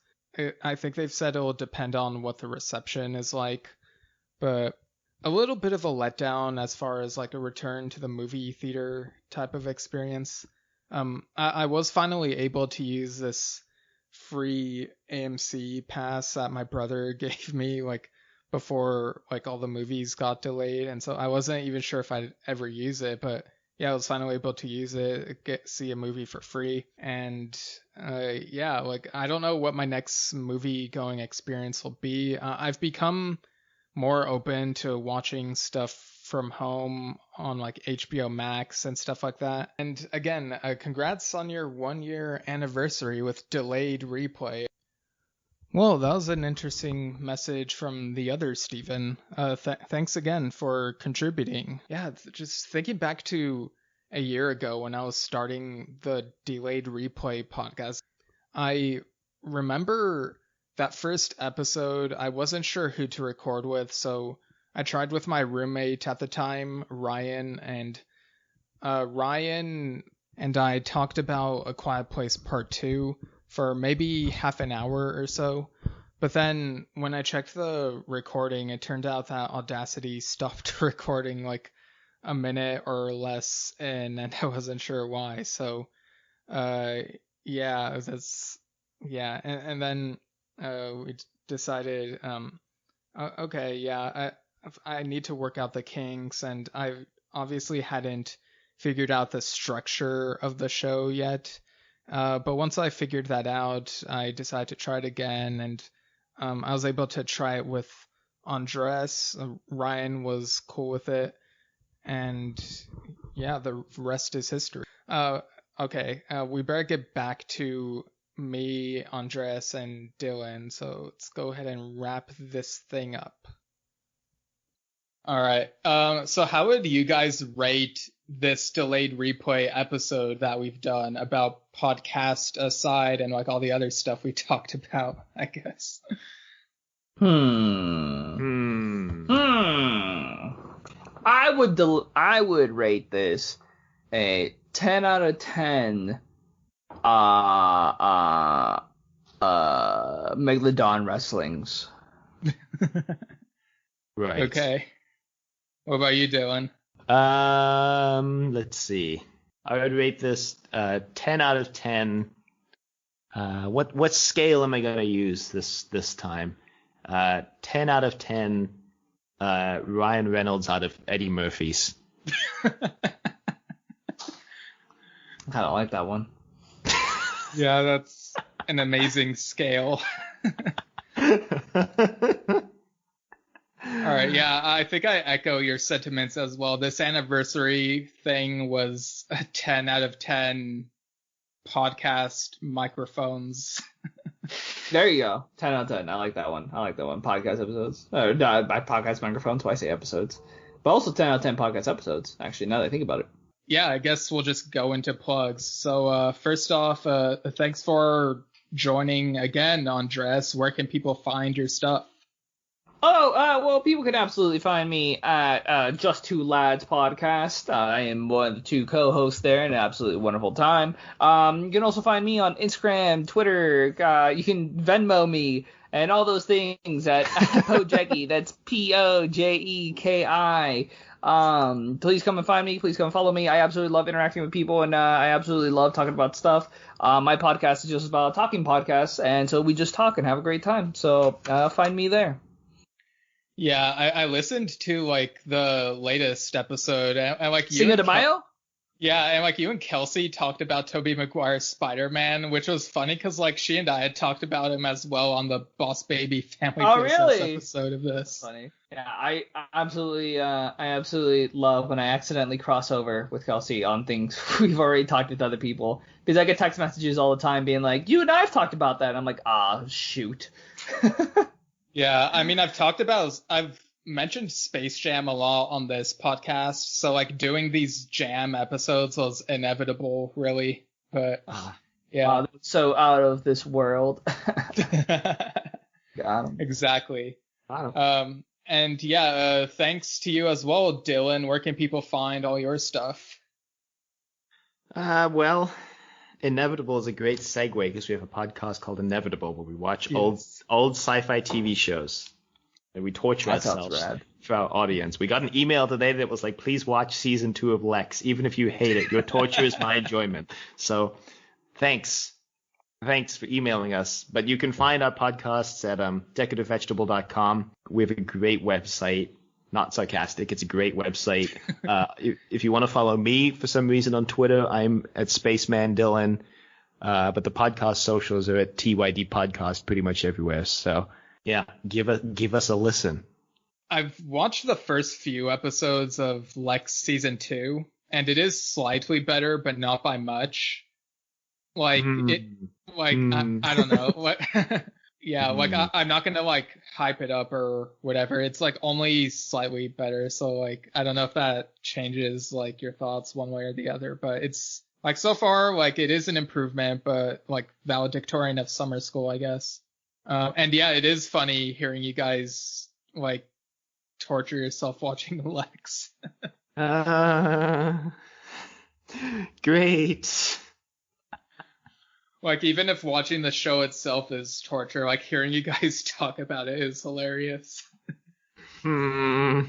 I think they've said it'll depend on what the reception is like, but a little bit of a letdown as far as like a return to the movie theater type of experience. I was finally able to use this free AMC pass that my brother gave me, like, before like all the movies got delayed, and so I wasn't even sure if I'd ever use it, but yeah, I was finally able to use it, see a movie for free. And yeah, like I don't know what my next movie going experience will be. I've become more open to watching stuff from home on like HBO Max and stuff like that. And again, congrats on your 1-year anniversary with Delayed Replay. Well, that was an interesting message from the other Steven. Thanks again for contributing. Yeah, just thinking back to a year ago when I was starting the Delayed Replay podcast, I remember that first episode, I wasn't sure who to record with, so I tried with my roommate at the time, Ryan, and Ryan and I talked about A Quiet Place Part 2 for maybe half an hour or so. But then when I checked the recording, it turned out that Audacity stopped recording like a minute or less in, and I wasn't sure why. So, yeah, and then we decided, okay, yeah, I need to work out the kinks, and I obviously hadn't figured out the structure of the show yet. But once I figured that out, I decided to try it again, and I was able to try it with Andres. Ryan was cool with it, and yeah, the rest is history. Okay, we better get back to me, Andres, and Dylan, so let's go ahead and wrap this thing up. All right. So how would you guys rate this Delayed Replay episode that we've done about podcast aside and like all the other stuff we talked about, I guess? I would rate this a 10 out of 10 Megalodon wrestlings. Right. Okay. What about you, Dylan? Let's see. I would rate this 10 out of 10. What scale am I gonna use this time? 10 out of 10 Ryan Reynolds out of Eddie Murphy's. I don't like that one. Yeah, that's an amazing scale. All right, yeah, I think I echo your sentiments as well. This anniversary thing was a 10 out of 10 podcast microphones. There you go. 10 out of 10. I like that one. Podcast episodes. Or no, by podcast microphones, why I say episodes. But also 10 out of 10 podcast episodes, actually, now that I think about it. Yeah, I guess we'll just go into plugs. So first off, thanks for joining again, Andres. Where can people find your stuff? Well, people can absolutely find me at Just Two Lads podcast. I am one of the two co-hosts there, and an absolutely wonderful time. You can also find me on Instagram, Twitter. You can Venmo me and all those things at Pojeki. That's Pojeki. Please come and find me. Please come follow me. I absolutely love interacting with people, and I absolutely love talking about stuff. My podcast is just about talking podcasts, and so we just talk and have a great time. So find me there. Yeah, I listened to like the latest episode, and like you Cinco de Mayo? Yeah, and like you and Kelsey talked about Tobey Maguire's Spider-Man, which was funny because like she and I had talked about him as well on the Boss Baby Family Business episode of this. That's funny. Yeah, I absolutely love when I accidentally cross over with Kelsey on things we've already talked with other people, because I get text messages all the time being like, "You and I have talked about that," and I'm like, shoot. Yeah, I mean, I've mentioned Space Jam a lot on this podcast, so like doing these Jam episodes was inevitable, really. But yeah, so out of this world. Got him. Exactly. Got him. And yeah, thanks to you as well, Dylan. Where can people find all your stuff? Well, Inevitable is a great segue because we have a podcast called Inevitable where we watch old sci-fi TV shows and we torture ourselves for our audience. We got an email today that was like, please watch season 2 of Lex. Even if you hate it, your torture is my enjoyment. So thanks for emailing us. But you can find our podcasts at decadentvegetable.com. We have a great website. Not sarcastic. It's a great website. If you want to follow me for some reason on Twitter, I'm at Spaceman Dylan. But the podcast socials are at TYD Podcast pretty much everywhere. So yeah, give us a listen. I've watched the first few episodes of Lex season 2, and it is slightly better, but not by much. Like I don't know. What? Yeah, like I'm not gonna like hype it up or whatever. It's like only slightly better, so like I don't know if that changes like your thoughts one way or the other. But it's like so far like it is an improvement, but like valedictorian of summer school, I guess. And yeah, it is funny hearing you guys like torture yourself watching Lex. Great. Like, even if watching the show itself is torture, like, hearing you guys talk about it is hilarious. Well,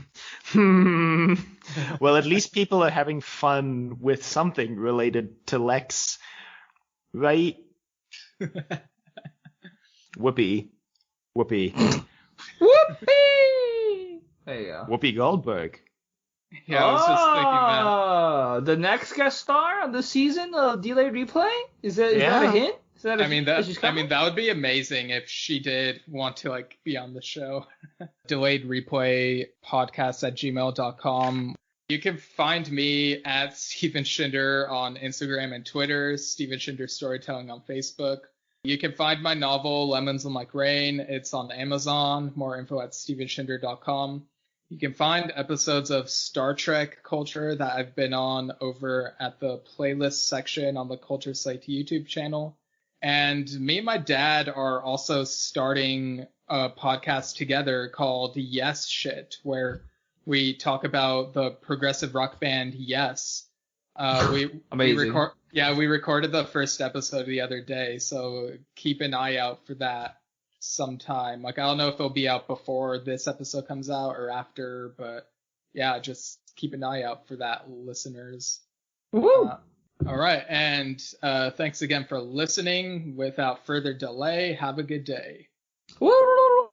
at least people are having fun with something related to Lex, right? Whoopi. Whoopee! There you go. Whoopi Goldberg. Yeah, I was just thinking that. The next guest star on this season of Delayed Replay? Is that a hint? That would be amazing if she did want to like be on the show. Delayed Replay podcast at gmail.com. You can find me at Steven Schinder on Instagram and Twitter, Steven Schinder Storytelling on Facebook. You can find my novel Lemons on Like Rain. It's on Amazon. More info at stevenschinder.com. You can find episodes of Star Trek Culture that I've been on over at the playlist section on the Culture Site YouTube channel. And me and my dad are also starting a podcast together called Yes Shit, where we talk about the progressive rock band Yes. Amazing. We recorded the first episode the other day, so keep an eye out for that sometime. Like, I don't know if it'll be out before this episode comes out or after, but yeah, just keep an eye out for that, listeners. Woo! All right, and thanks again for listening. Without further delay, have a good day. Woo!